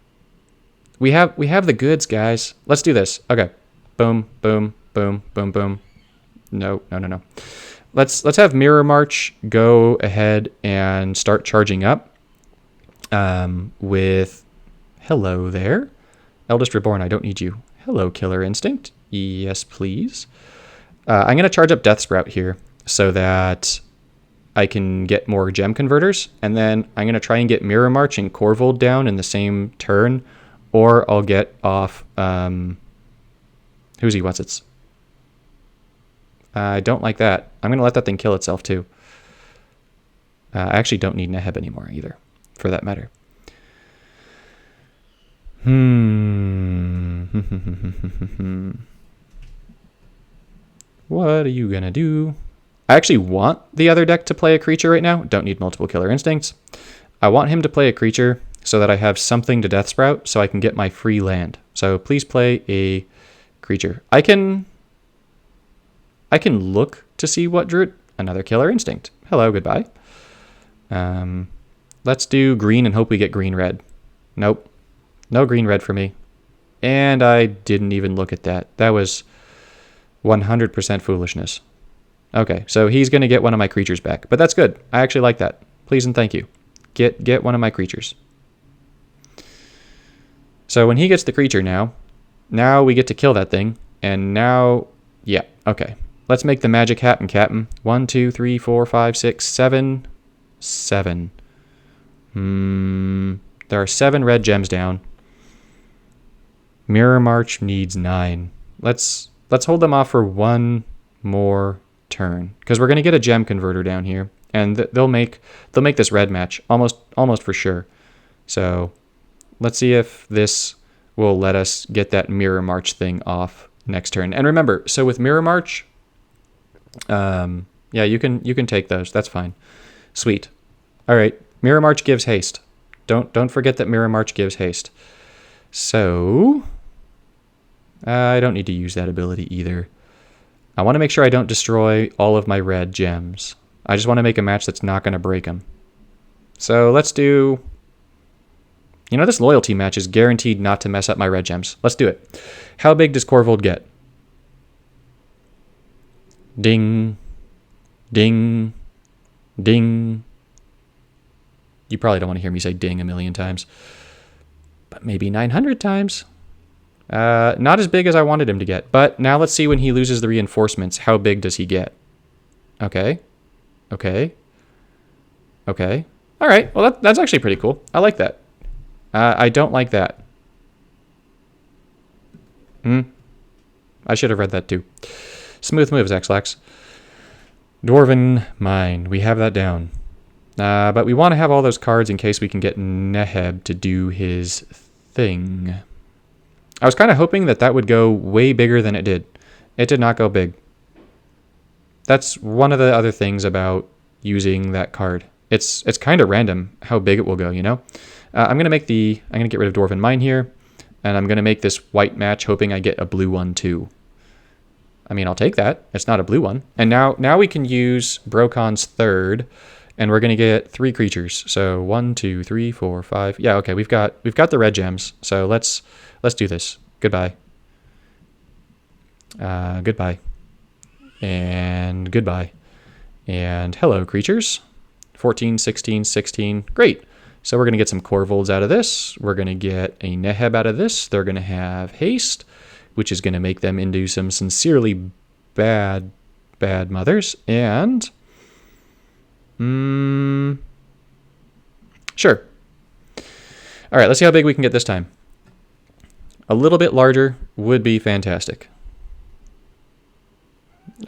We have the goods, guys. Let's do this. Okay. Boom, boom, boom, boom, boom. No. Let's have Mirror March go ahead and start charging up. With hello there. Eldest Reborn, I don't need you. Hello, Killer Instinct. Yes, please. I'm going to charge up Death Sprout here so that I can get more gem converters. And then I'm going to try and get Mirror March and Korrvol down in the same turn. Or I'll get off... who's he? What's it's? I don't like that. I'm going to let that thing kill itself too. I actually don't need Neheb anymore either, for that matter. What are you gonna do? I actually want the other deck to play a creature right now. Don't need multiple Killer Instincts. I want him to play a creature so that I have something to Death Sprout so I can get my free land. So please play a creature. I can look to see what druid. Another Killer Instinct. Hello, goodbye. Let's do green and hope we get green-red. Nope. No green-red for me. And I didn't even look at that. That was 100% foolishness. Okay, so he's going to get one of my creatures back. But that's good. I actually like that. Please and thank you. Get one of my creatures. So when he gets the creature now we get to kill that thing. And now, yeah, okay. Let's make the magic happen, Captain. 1, 2, 3, 4, 5, 6, 7. 7. There are 7 red gems down. Mirror March needs 9. Let's hold them off for one more turn because we're going to get a gem converter down here, and they'll make this red match almost for sure. So let's see if this will let us get that Mirror March thing off next turn. And remember, so with Mirror March, yeah, you can take those. That's fine. Sweet. All right, Mirror March gives haste. Don't forget that Mirror March gives haste. So I don't need to use that ability either. I want to make sure I don't destroy all of my red gems. I just want to make a match that's not going to break them. So let's do... You know, this loyalty match is guaranteed not to mess up my red gems. Let's do it. How big does Korrvol get? Ding. Ding. Ding. You probably don't want to hear me say ding a million times. But maybe 900 times. Not as big as I wanted him to get. But now let's see when he loses the reinforcements. How big does he get? Okay. Okay. Okay. All right. Well, that's actually pretty cool. I like that. I don't like that. I should have read that too. Smooth moves, Xlax. Dwarven Mine. We have that down. But we want to have all those cards in case we can get Neheb to do his thing. I was kind of hoping that would go way bigger than it did. It did not go big. That's one of the other things about using that card. It's kind of random how big it will go, you know? I'm going to get rid of Dwarven Mine here, and I'm going to make this white match hoping I get a blue one too. I mean, I'll take that. It's not a blue one. And now we can use Brokon's third, and we're going to get 3 creatures. So 1, 2, 3, 4, 5. Yeah, okay, we've got the red gems. So let's do this. Goodbye. Goodbye. And goodbye. And hello, creatures. 14, 16, 16. Great. So we're going to get some Korrvols out of this. We're going to get a Neheb out of this. They're going to have haste, which is going to make them into some sincerely bad mothers. And sure. All right, let's see how big we can get this time. A little bit larger would be fantastic.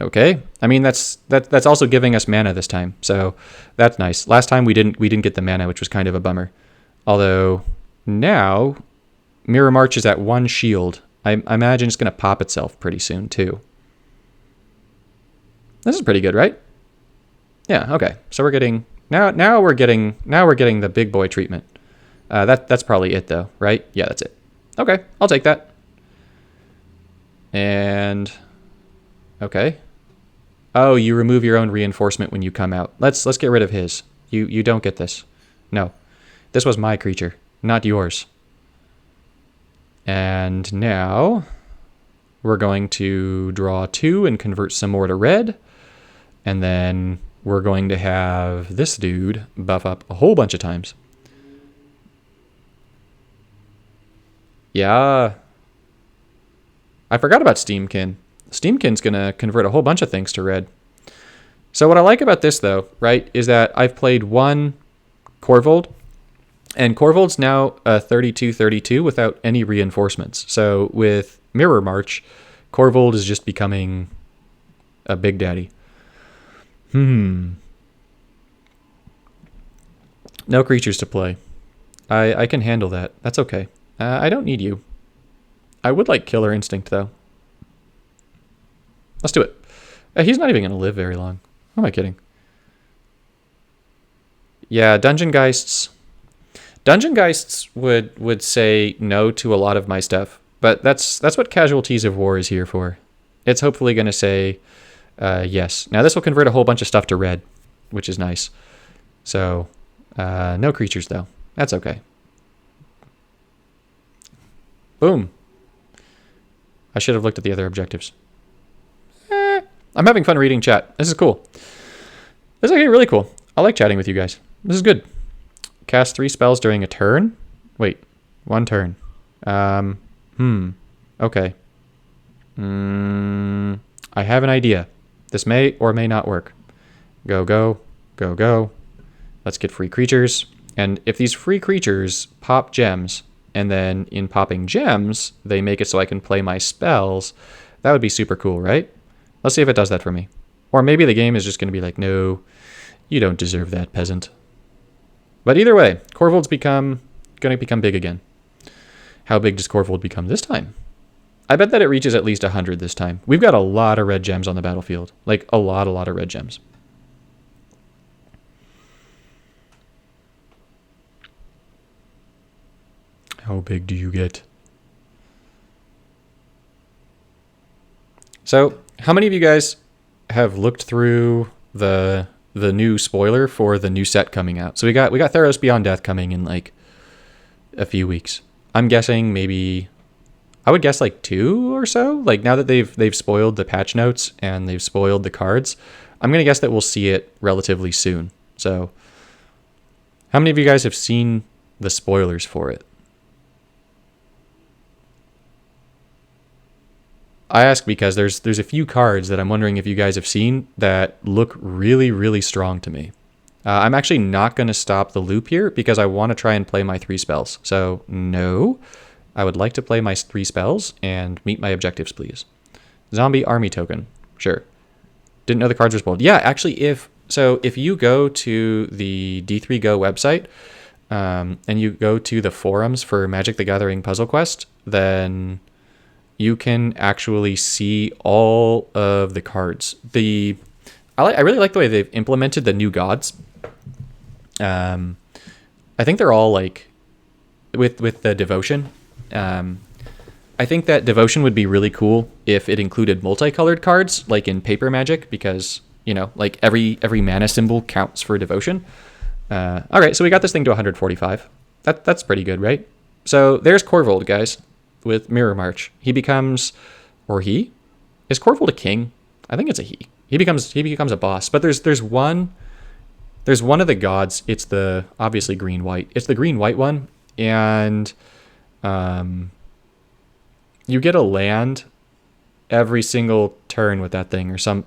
Okay. I mean, that's also giving us mana this time, so that's nice. Last time we didn't get the mana, which was kind of a bummer. Although now Mirror March is at 1 shield. I imagine it's going to pop itself pretty soon too. This is pretty good, right? Yeah. Okay. So we're getting now we're getting the big boy treatment. That's probably it though, right? Yeah, that's it. Okay, I'll take that. And okay. Oh, you remove your own reinforcement when you come out. Let's get rid of his. You don't get this. No. This was my creature, not yours. And now we're going to draw 2 and convert some more to red. And then we're going to have this dude buff up a whole bunch of times. Yeah. I forgot about Steamkin. Steamkin's going to convert a whole bunch of things to red. So what I like about this, though, right, is that I've played one Korrvol, and Korrvol's now a 32-32 without any reinforcements. So with Mirror March, Korrvol is just becoming a big daddy. No creatures to play. I can handle that. That's okay. I don't need you. I would like Killer Instinct, though. Let's do it. He's not even going to live very long. Who am I kidding? Yeah, Dungeon Geists. Dungeon Geists would say no to a lot of my stuff, but that's what Casualties of War is here for. It's hopefully going to say yes. Now this will convert a whole bunch of stuff to red, which is nice. So no creatures though. That's okay. Boom. I should have looked at the other objectives. I'm having fun reading chat. This is cool. This is actually really cool. I like chatting with you guys. This is good. Cast 3 spells during a turn. Wait, 1 turn. Okay. I have an idea. This may or may not work. Go, go, go, go. Let's get free creatures. And if these free creatures pop gems, and then in popping gems, they make it so I can play my spells, that would be super cool, right? Let's see if it does that for me. Or maybe the game is just going to be like, no, you don't deserve that, peasant. But either way, Korrvol's going to become big again. How big does Korrvol become this time? I bet that it reaches at least 100 this time. We've got a lot of red gems on the battlefield. Like, a lot of red gems. How big do you get? So, how many of you guys have looked through the new spoiler for the new set coming out? So we got Theros Beyond Death coming in like a few weeks. I'm guessing maybe, I would guess like 2 or so. Like now that they've spoiled the patch notes and they've spoiled the cards, I'm gonna guess that we'll see it relatively soon. So, how many of you guys have seen the spoilers for it? I ask because there's a few cards that I'm wondering if you guys have seen that look really, really strong to me. I'm actually not going to stop the loop here because I want to try and play my 3 spells. So, no, I would like to play my 3 spells and meet my objectives, please. Zombie army token. Sure. Didn't know the cards were spoiled. Yeah, actually, if you go to the D3 Go website and you go to the forums for Magic the Gathering Puzzle Quest, then you can actually see all of the cards. I really like the way they've implemented the new gods. I think they're all like with the devotion. I think that devotion would be really cool if it included multicolored cards, like in paper Magic, because like every mana symbol counts for devotion. All right, so we got this thing to 145. That's pretty good, right? So there's Korrvol, guys. With Mirror March, he becomes, or he is Korrvol a king? I think it's a he. He becomes a boss. But there's one of the gods. It's the obviously green white. It's the green white one, and you get a land every single turn with that thing, or some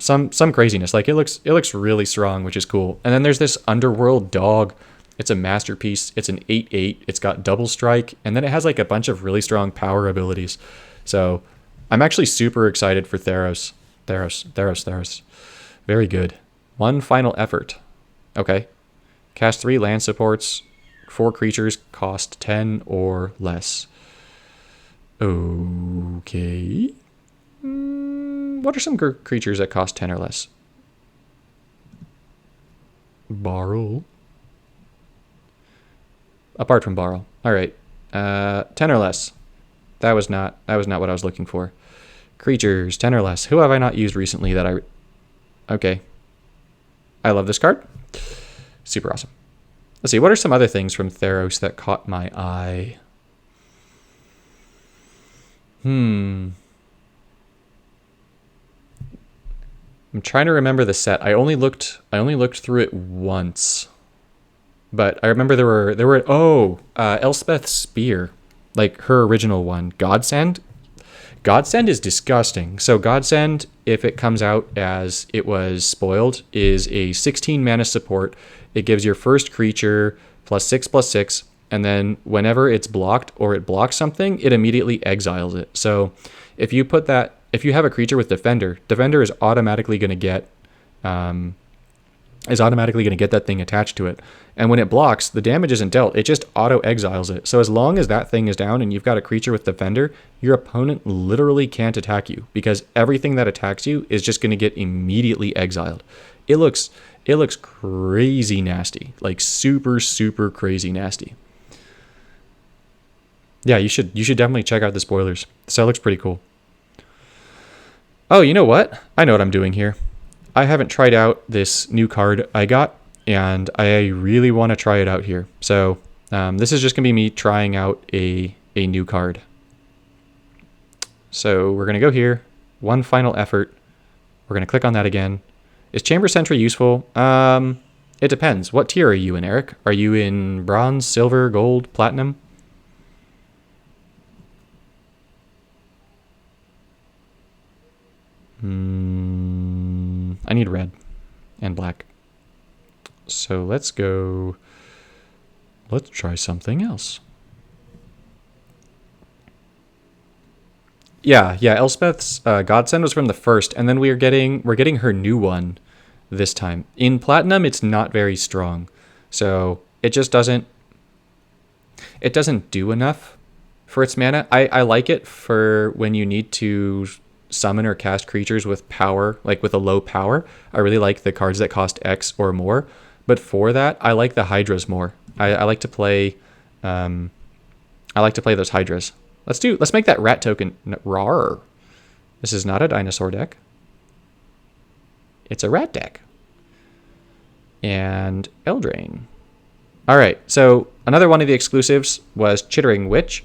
craziness. Like it looks really strong, which is cool. And then there's this underworld dog. It's a masterpiece. It's an 8/8. It's got double strike, and then it has like a bunch of really strong power abilities. So I'm actually super excited for Theros. Theros. Very good. One final effort. Okay. Cast 3 land supports. 4 creatures cost 10 or less. Okay. What are some creatures that cost 10 or less? Borrow. Apart from borrow. All right. 10 or less. That was not what I was looking for. Creatures, 10 or less. Who have I not used recently that I... Okay. I love this card. Super awesome. Let's see, what are some other things from Theros that caught my eye? I'm trying to remember the set. I only looked through it once. But I remember there were Elspeth's Spear, like her original one. Godsend. Godsend is disgusting. So Godsend, if it comes out as it was spoiled, is a 16 mana support. It gives your first creature +6/+6, and then whenever it's blocked or it blocks something, it immediately exiles it. So if you have a creature with Defender, Defender is automatically going to get that thing attached to it. And when it blocks, the damage isn't dealt. It just auto-exiles it. So as long as that thing is down and you've got a creature with Defender, your opponent literally can't attack you because everything that attacks you is just going to get immediately exiled. It looks crazy nasty. Like super, super crazy nasty. Yeah, you should definitely check out the spoilers. The set looks pretty cool. Oh, you know what? I know what I'm doing here. I haven't tried out this new card I got, and I really want to try it out here. So this is just going to be me trying out a new card. So we're going to go here. One final effort. We're going to click on that again. Is Chamber Sentry useful? It depends. What tier are you in, Eric? Are you in bronze, silver, gold, platinum? I need red and black. So let's try something else. Yeah, Elspeth's Godsend was from the first, and then we're getting her new one this time. In platinum, it's not very strong. So it just doesn't do enough for its mana. I like it for when you need to summon or cast creatures with power, like with a low power. I really like the cards that cost X or more. But for that, I like the Hydras more. I like to play those Hydras. Let's make that rat token rawr. This is not a dinosaur deck. It's a rat deck. And Eldraine. Alright, so another one of the exclusives was Chittering Witch.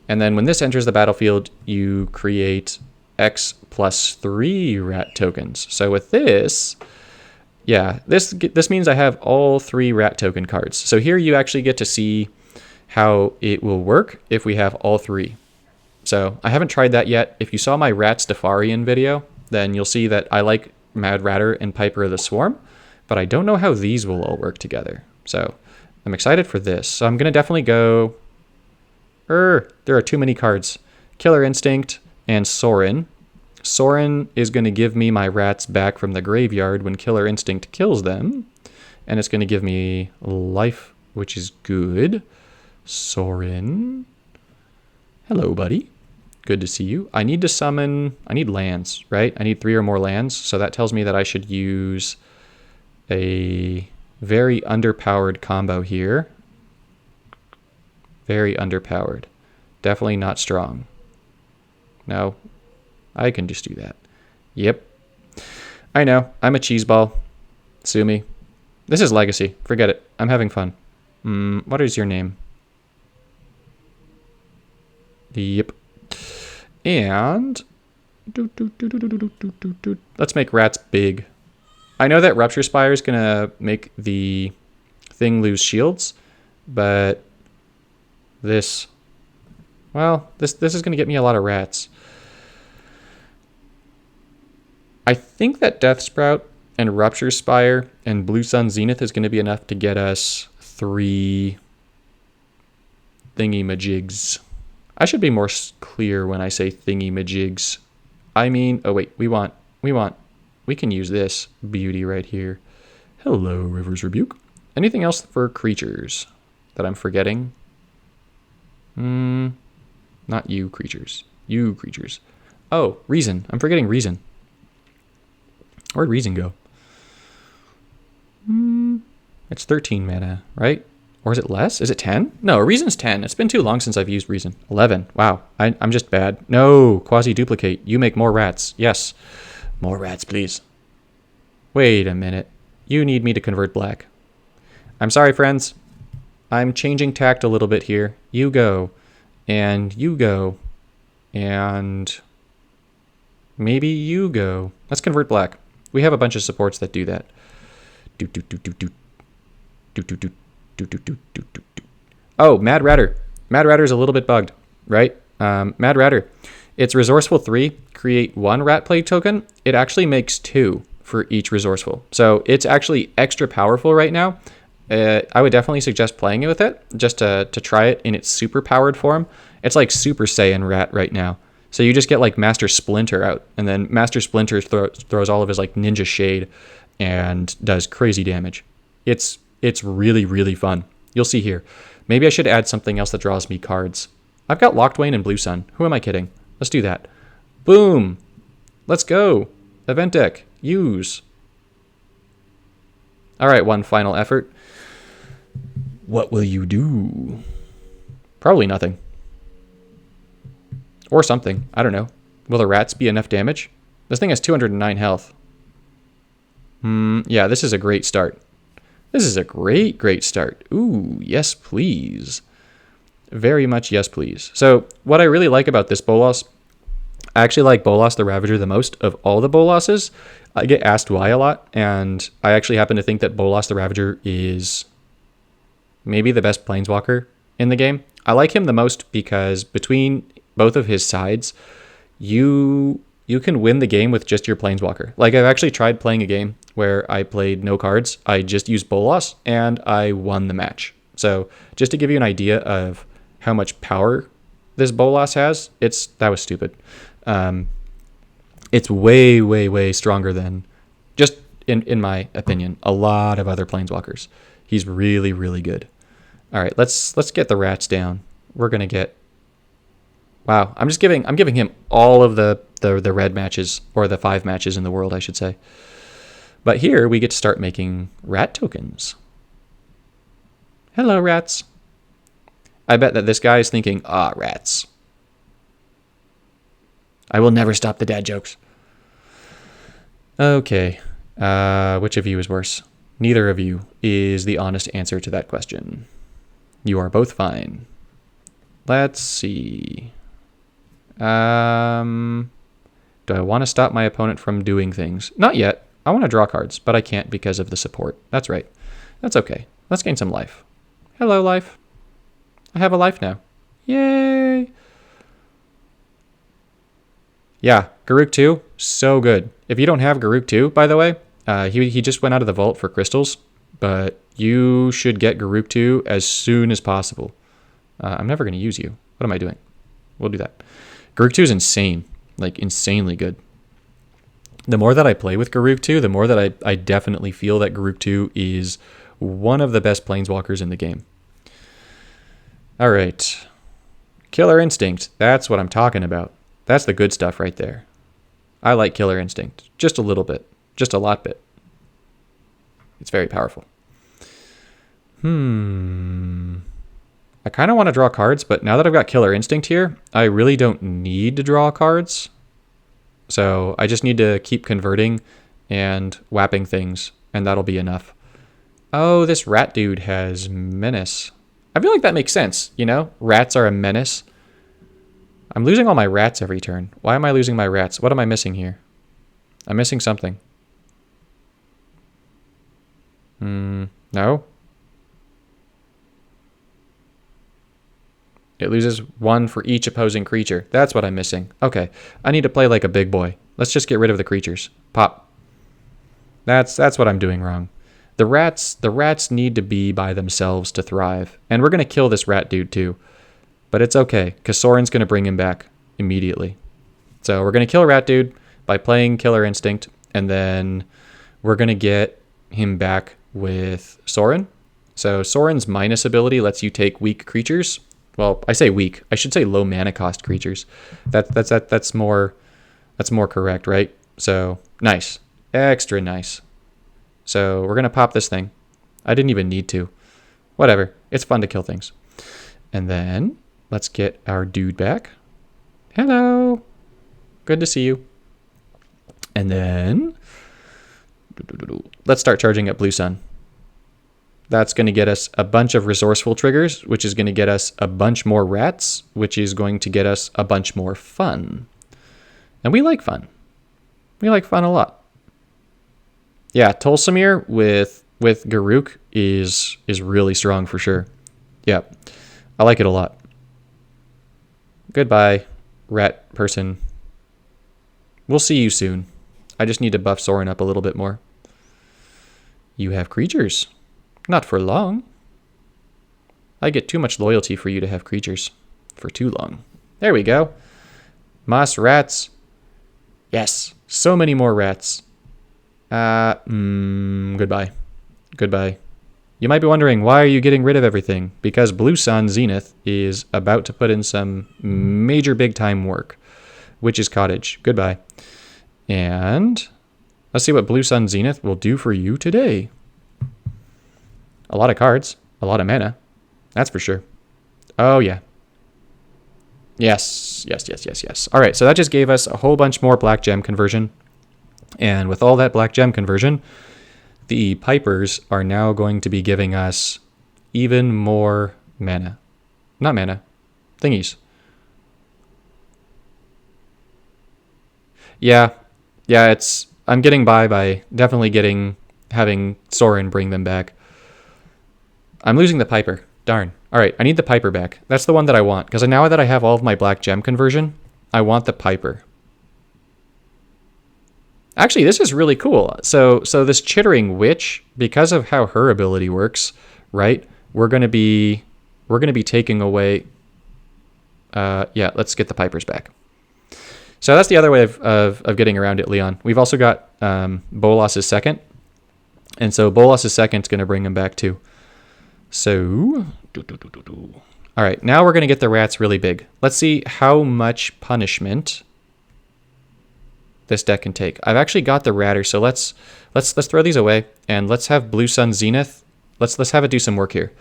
And then when this enters the battlefield, you create X+3 rat tokens. So with this, yeah, this means I have all 3 rat token cards. So here you actually get to see how it will work if we have all 3. So I haven't tried that yet. If you saw my Rats Defarian video, then you'll see that I like Mad Ratter and Piper of the Swarm, but I don't know how these will all work together. So I'm excited for this. So I'm going to definitely go... there are too many cards. Killer Instinct and Sorin. Sorin is going to give me my rats back from the graveyard when Killer Instinct kills them. And it's going to give me life, which is good. Sorin. Hello, buddy. Good to see you. I need to summon... I need lands, right? I need 3 or more lands. So that tells me that I should use a very underpowered combo here. Very underpowered. Definitely not strong. No. I can just do that. Yep. I know. I'm a cheeseball. Sue me. This is Legacy. Forget it. I'm having fun. What is your name? Yep. And... let's make rats big. I know that Rupture Spire is going to make the thing lose shields, but this... well, this is going to get me a lot of rats. I think that Death Sprout and Rupture Spire and Blue Sun Zenith is going to be enough to get us 3 thingy-majigs. I should be more clear when I say thingy-majigs. I mean, oh wait, we can use this beauty right here. Hello, River's Rebuke. Anything else for creatures that I'm forgetting? Not you creatures. You creatures. Oh, Reason. I'm forgetting Reason. Where'd Reason go? It's 13 mana, right? Or is it less? Is it 10? No, Reason's 10. It's been too long since I've used Reason. 11. Wow, I'm just bad. No, quasi-duplicate. You make more rats. Yes. More rats, please. Wait a minute. You need me to convert black. I'm sorry, friends. I'm changing tact a little bit here. You go. And you go. And maybe you go. Let's convert black. We have a bunch of supports that do that. Do do do do do. Do do do. Oh, Mad Ratter. Mad Ratter's a little bit bugged, right? Mad Ratter. It's Resourceful 3, create 1 Rat Plague token. It actually makes 2 for each Resourceful. So it's actually extra powerful right now. I would definitely suggest playing it with it, just to try it in its super powered form. It's like Super Saiyan Rat right now. So you just get like Master Splinter out, and then Master Splinter throws all of his like Ninja Shade and does crazy damage. It's really, really fun. You'll see here. Maybe I should add something else that draws me cards. I've got Loctwain and Blue Sun. Who am I kidding? Let's do that. Boom. Let's go. Event deck. Use. All right, one final effort. What will you do? Probably nothing. Or something. I don't know. Will the rats be enough damage? This thing has 209 health. Yeah, this is a great start. This is a great, great start. Ooh, yes, please. Very much yes, please. So what I really like about this Bolas, I actually like Bolas the Ravager the most of all the Boloses. I get asked why a lot, and I actually happen to think that Bolas the Ravager is maybe the best Planeswalker in the game. I like him the most because between both of his sides, you can win the game with just your Planeswalker. Like, I've actually tried playing a game where I played no cards. I just used Bolas, and I won the match. So just to give you an idea of how much power this Bolas has, that was stupid. It's way, way, way stronger than, just in my opinion, a lot of other Planeswalkers. He's really, really good. All right, let's get the rats down. We're gonna get. Wow, I'm giving him all of the red matches, or the 5 matches in the world, I should say. But here we get to start making rat tokens. Hello, rats. I bet that this guy is thinking, rats. I will never stop the dad jokes. Okay, which of you is worse? Neither of you is the honest answer to that question. You are both fine. Let's see. Do I want to stop my opponent from doing things? Not yet. I want to draw cards, but I can't because of the support. That's right. That's okay. Let's gain some life. Hello, life. I have a life now. Yay! Yeah, Garruk 2, so good. If you don't have Garruk 2, by the way, he just went out of the vault for crystals, but you should get Garruk 2 as soon as possible. I'm never going to use you. What am I doing? We'll do that. Garruk 2 is insane, like insanely good. The more that I play with Garruk 2, the more that I definitely feel that Garruk 2 is one of the best planeswalkers in the game. All right. Killer Instinct. That's what I'm talking about. That's the good stuff right there. I like Killer Instinct. Just a little bit. Just a lot bit. It's very powerful. I kind of want to draw cards, but now that I've got Killer Instinct here, I really don't need to draw cards. So I just need to keep converting and whapping things, and that'll be enough. Oh, this rat dude has menace. I feel like that makes sense, you know? Rats are a menace. I'm losing all my rats every turn. Why am I losing my rats? What am I missing here? I'm missing something. No? It loses 1 for each opposing creature. That's what I'm missing. Okay, I need to play like a big boy. Let's just get rid of the creatures. Pop. That's what I'm doing wrong. The rats need to be by themselves to thrive. And we're going to kill this rat dude too. But it's okay, because Soren's going to bring him back immediately. So we're going to kill rat dude by playing Killer Instinct, and then we're going to get him back with Soren. So Soren's minus ability lets you take weak creatures. Well, I say weak. I should say low mana cost creatures. That's more correct, right? So nice, extra nice. So we're gonna pop this thing. I didn't even need to. Whatever. It's fun to kill things. And then let's get our dude back. Hello. Good to see you. And then let's start charging up Blue Sun. That's going to get us a bunch of resourceful triggers, which is going to get us a bunch more rats, which is going to get us a bunch more fun. And we like fun. We like fun a lot. Yeah, Tolsimir with Garruk is really strong for sure. Yeah, I like it a lot. Goodbye, rat person. We'll see you soon. I just need to buff Sorin up a little bit more. You have creatures. Not for long. I get too much loyalty for you to have creatures for too long. There we go. Moss rats. Yes, so many more rats. Goodbye. Goodbye. You might be wondering, why are you getting rid of everything? Because Blue Sun Zenith is about to put in some major big time work. Witch's Cottage. Goodbye. And let's see what Blue Sun Zenith will do for you today. A lot of cards. A lot of mana. That's for sure. Oh, yeah. Yes. All right, so that just gave us a whole bunch more black gem conversion. And with all that black gem conversion, the Pipers are now going to be giving us even more mana. Not mana. Thingies. Yeah, I'm getting by definitely having Sorin bring them back. I'm losing the Piper. Darn. All right, I need the Piper back. That's the one that I want, because now that I have all of my black gem conversion, I want the Piper. Actually, this is really cool. So this Chittering Witch, because of how her ability works, right? We're gonna be taking away. Yeah, let's get the Pipers back. So that's the other way of getting around it, Leon. We've also got Bolas's second, and so Bolas's second is gonna bring him back too. So, all right, now we're gonna get the rats really big. Let's see how much punishment this deck can take. I've actually got the ratter, so let's throw these away and let's have Blue Sun Zenith. Let's have it do some work here.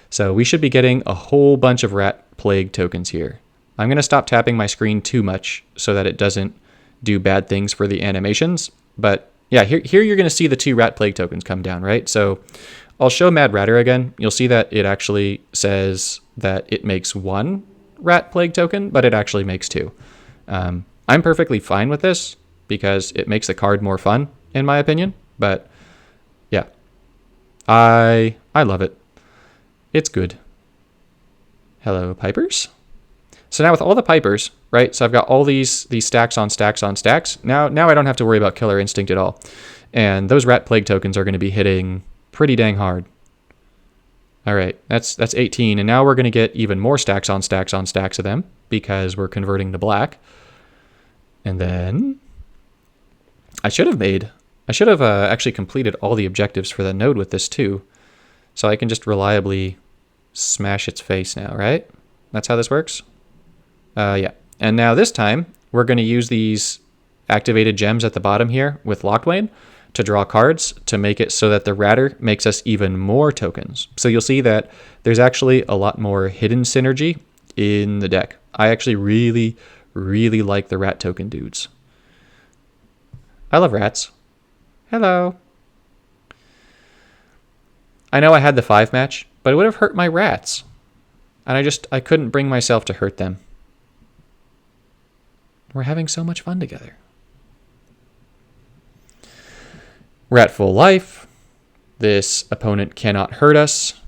So we should be getting a whole bunch of rat plague tokens here. I'm gonna stop tapping my screen too much so that it doesn't do bad things for the animations. But yeah, here you're gonna see the 2 rat plague tokens come down, right? So I'll show Mad Ratter again. You'll see that it actually says that it makes 1 rat plague token, but it actually makes 2. I'm perfectly fine with this because it makes the card more fun, in my opinion. But yeah, I love it. It's good. Hello, Pipers. So now with all the Pipers, right? So I've got all these stacks on stacks on stacks. Now I don't have to worry about Killer Instinct at all. And those rat plague tokens are going to be hitting pretty dang hard. All right, that's 18, and now we're going to get even more stacks on stacks on stacks of them because we're converting to black. And then I should have actually completed all the objectives for the node with this too, so I can just reliably smash its face now, right? That's how this works. Yeah, and now this time we're going to use these activated gems at the bottom here with Loctwain to draw cards to make it so that the ratter makes us even more tokens. So you'll see that there's actually a lot more hidden synergy in the deck. I actually really, really like the rat token dudes. I love rats. Hello. I know I had the 5 match, but it would have hurt my rats. And I couldn't bring myself to hurt them. We're having so much fun together. We're at full life. This opponent cannot hurt us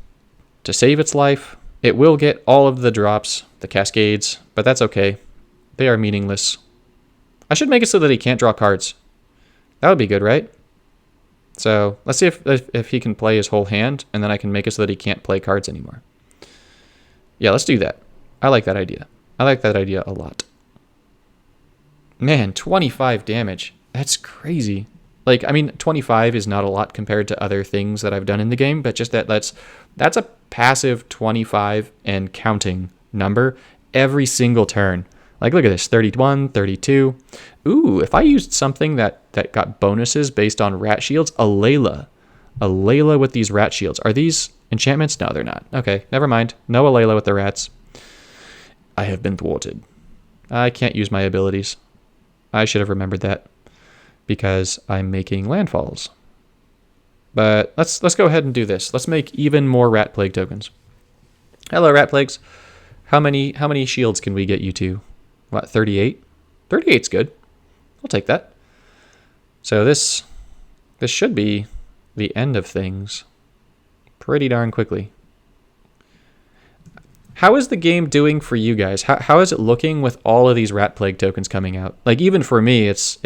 to save its life. It will get all of the drops, the cascades, but that's okay. They are meaningless. I should make it so that he can't draw cards. That would be good, right? So let's see if he can play his whole hand, and then I can make it so that he can't play cards anymore. Yeah, let's do that. I like that idea. I like that idea a lot. Man, 25 damage. That's crazy. Like, I mean, 25 is not a lot compared to other things that I've done in the game, but just that's a passive 25 and counting number every single turn. Like, look at this, 31, 32. Ooh, if I used something that got bonuses based on rat shields, Alela with these rat shields. Are these Enchantments? No, they're not. Okay, never mind. No Alela with the rats. I have been thwarted. I can't use my abilities. I should have remembered that because I'm making landfalls. But let's go ahead and do this. Let's make even more rat plague tokens. Hello, rat plagues. How many shields can we get you to? What, 38? 38's good. I'll take that. So this should be the end of things pretty darn quickly. How is the game doing for you guys? How is it looking with all of these rat plague tokens coming out? Like, even for me, it's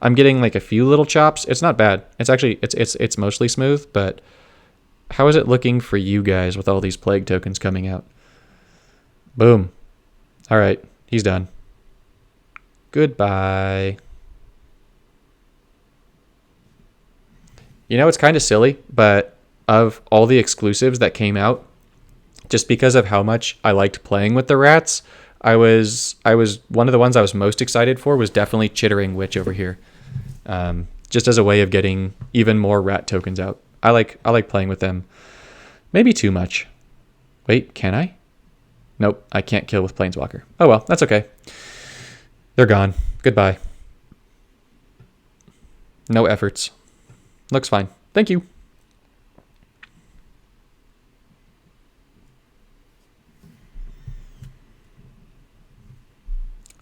I'm getting like a few little chops. It's not bad. It's actually it's mostly smooth, but how is it looking for you guys with all these plague tokens coming out? Boom. All right, he's done. Goodbye. You know, it's kind of silly, but of all the exclusives that came out, just because of how much I liked playing with the rats, I was one of the ones I was most excited for was definitely Chittering Witch over here. Just as a way of getting even more rat tokens out. I like playing with them. Maybe too much. Wait, can I? Nope, I can't kill with planeswalker. Oh well, that's okay. They're gone. Goodbye. No efforts. Looks fine. Thank you.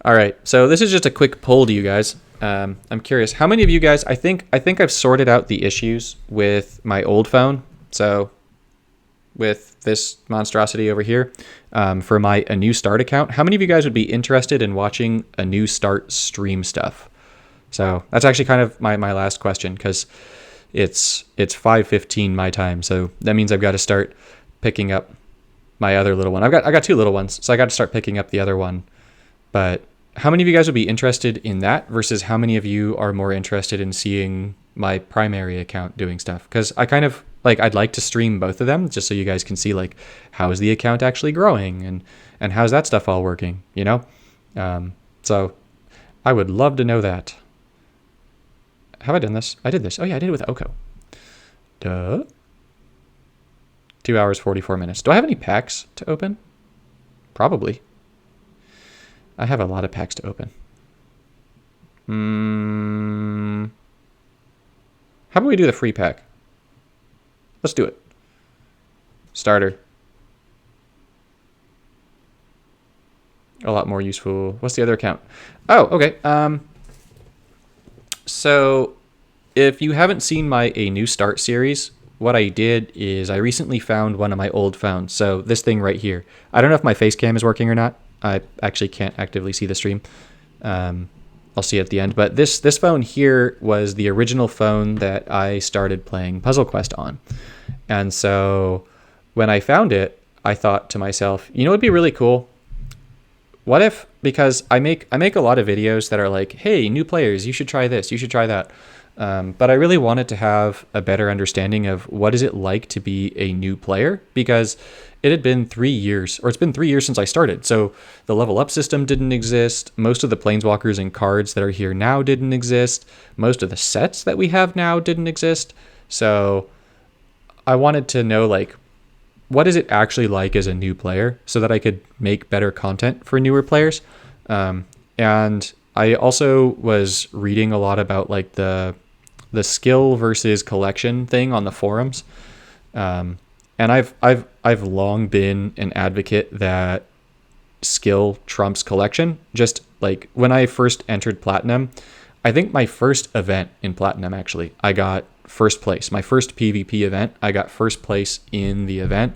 All right, so this is just a quick poll to you guys. I'm curious, how many of you guys? I think I've sorted out the issues with my old phone. So with this monstrosity over here, for my A New Start account, how many of you guys would be interested in watching A New Start stream stuff? So that's actually kind of my last question, because it's 5:15 my time, so that means I've got to start picking up my other little one. I got two little ones, so I got to start picking up the other one. But how many of you guys would be interested in that versus how many of you are more interested in seeing my primary account doing stuff? Because I kind of I'd like to stream both of them just so you guys can see like how is the account actually growing and how's that stuff all working, you know? So I would love to know that. Have I done this? I did this. Oh yeah, I did it with Oko. Duh. 2 hours, 44 minutes. Do I have any packs to open? Probably. I have a lot of packs to open. How about we do the free pack? Let's do it. Starter. A lot more useful. What's the other account? Oh, okay. So if you haven't seen my A New Start series, what I did is I recently found one of my old phones. So this thing right here. I don't know if my face cam is working or not. I actually can't actively see the stream. I'll see it at the end. But this phone here was the original phone that I started playing Puzzle Quest on. And so when I found it, I thought to myself, you know, it'd be really cool. What if, because I make a lot of videos that are like, hey, new players, you should try this, you should try that. But I really wanted to have a better understanding of what is it like to be a new player, because it had been 3 years, or it's been 3 years since I started. So the level up system didn't exist. Most of the planeswalkers and cards that are here now didn't exist. Most of the sets that we have now didn't exist. So I wanted to know, like, what is it actually like as a new player so that I could make better content for newer players. And I also was reading a lot about like the skill versus collection thing on the forums. And I've long been an advocate that skill trumps collection. Just like when I first entered Platinum, I think my first event in Platinum, actually, I got first place. My first PvP event, I got first place in the event.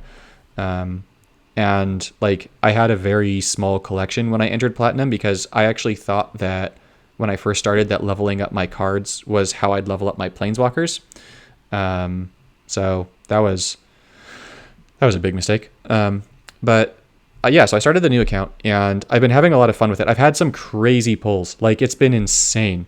And like I had a very small collection when I entered Platinum, because I actually thought that when I first started that leveling up my cards was how I'd level up my planeswalkers. So that was a big mistake. But yeah, so I started the new account and I've been having a lot of fun with it. I've had some crazy pulls. Like, it's been insane.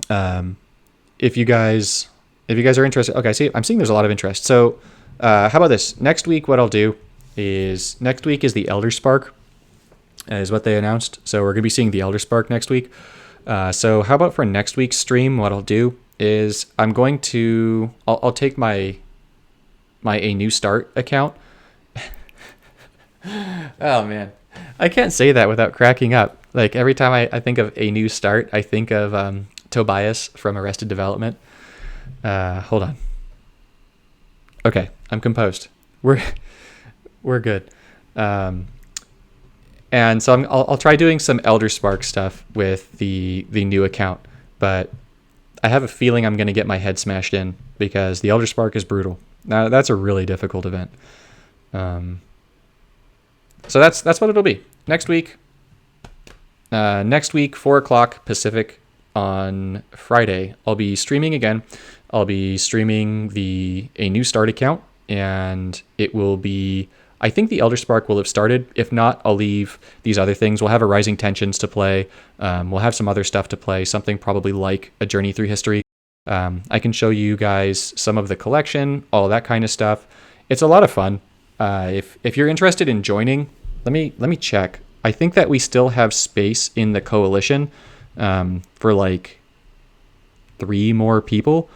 If you guys are interested, okay, I'm seeing there's a lot of interest. So how about this? Next week, what I'll do is next week is the Elder Spark, is what they announced. So we're going to be seeing the Elder Spark next week. So how about for next week's stream, what I'll do is I'm going to, I'll take my my A New Start account. Oh man, I can't say that without cracking up. Like every time I think of A New Start, I think of Tobias from Arrested Development. Hold on. Okay, I'm composed. We're good. And so I'll try doing some Elder Spark stuff with the new account, but I have a feeling I'm going to get my head smashed in because the Elder Spark is brutal. Now that's a really difficult event. So that's what it'll be next week. Next week, 4:00 Pacific on Friday, I'll be streaming again. I'll be streaming a new start account, and it will be, I think the Elder Spark will have started. If not, I'll leave these other things. We'll have a Rising Tensions to play. We'll have some other stuff to play, something probably like a Journey Through History. I can show you guys some of the collection, all that kind of stuff. It's a lot of fun. If you're interested in joining, let me check. I think that we still have space in the coalition for like 3 more people.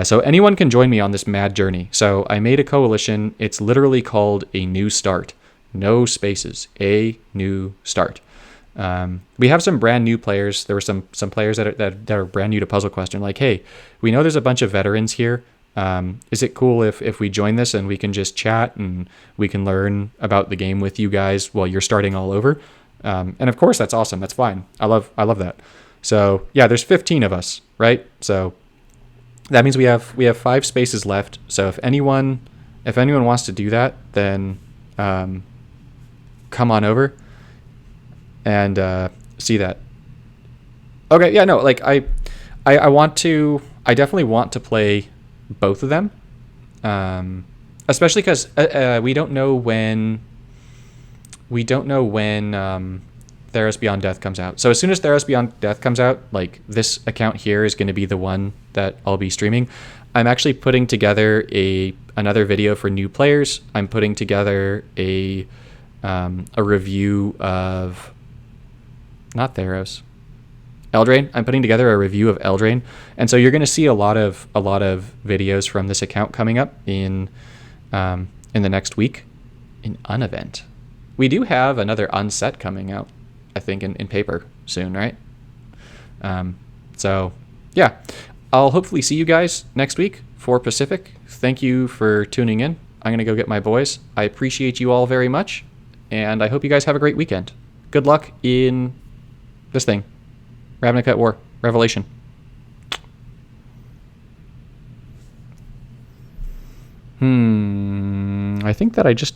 So anyone can join me on this mad journey. So I made a coalition. It's literally called A New Start. No spaces. A New Start. We have some brand new players. There were some players that are brand new to Puzzle Quest and like, hey, we know there's a bunch of veterans here. Is it cool if we join this and we can just chat and we can learn about the game with you guys while you're starting all over? And of course, that's awesome. That's fine. I love that. So yeah, there's 15 of us, right? So that means we have 5 spaces left. So if anyone wants to do that, then come on over and see that. Okay, yeah, no, like I definitely want to play both of them, especially because we don't know when Theros Beyond Death comes out. So as soon as Theros Beyond Death comes out, like this account here is going to be the one that I'll be streaming. I'm actually putting together another video for new players. I'm putting together a review of not Theros, Eldraine. I'm putting together a review of Eldraine, and so you're going to see a lot of videos from this account coming up in the next week. In Unevent, we do have another Unset coming out, I think, in paper soon, right? So yeah, I'll hopefully see you guys next week for Pacific. Thank you for tuning in. I'm going to go get my boys. I appreciate you all very much, and I hope you guys have a great weekend. Good luck in this thing. Ravnica War. Revelation. I think that I just do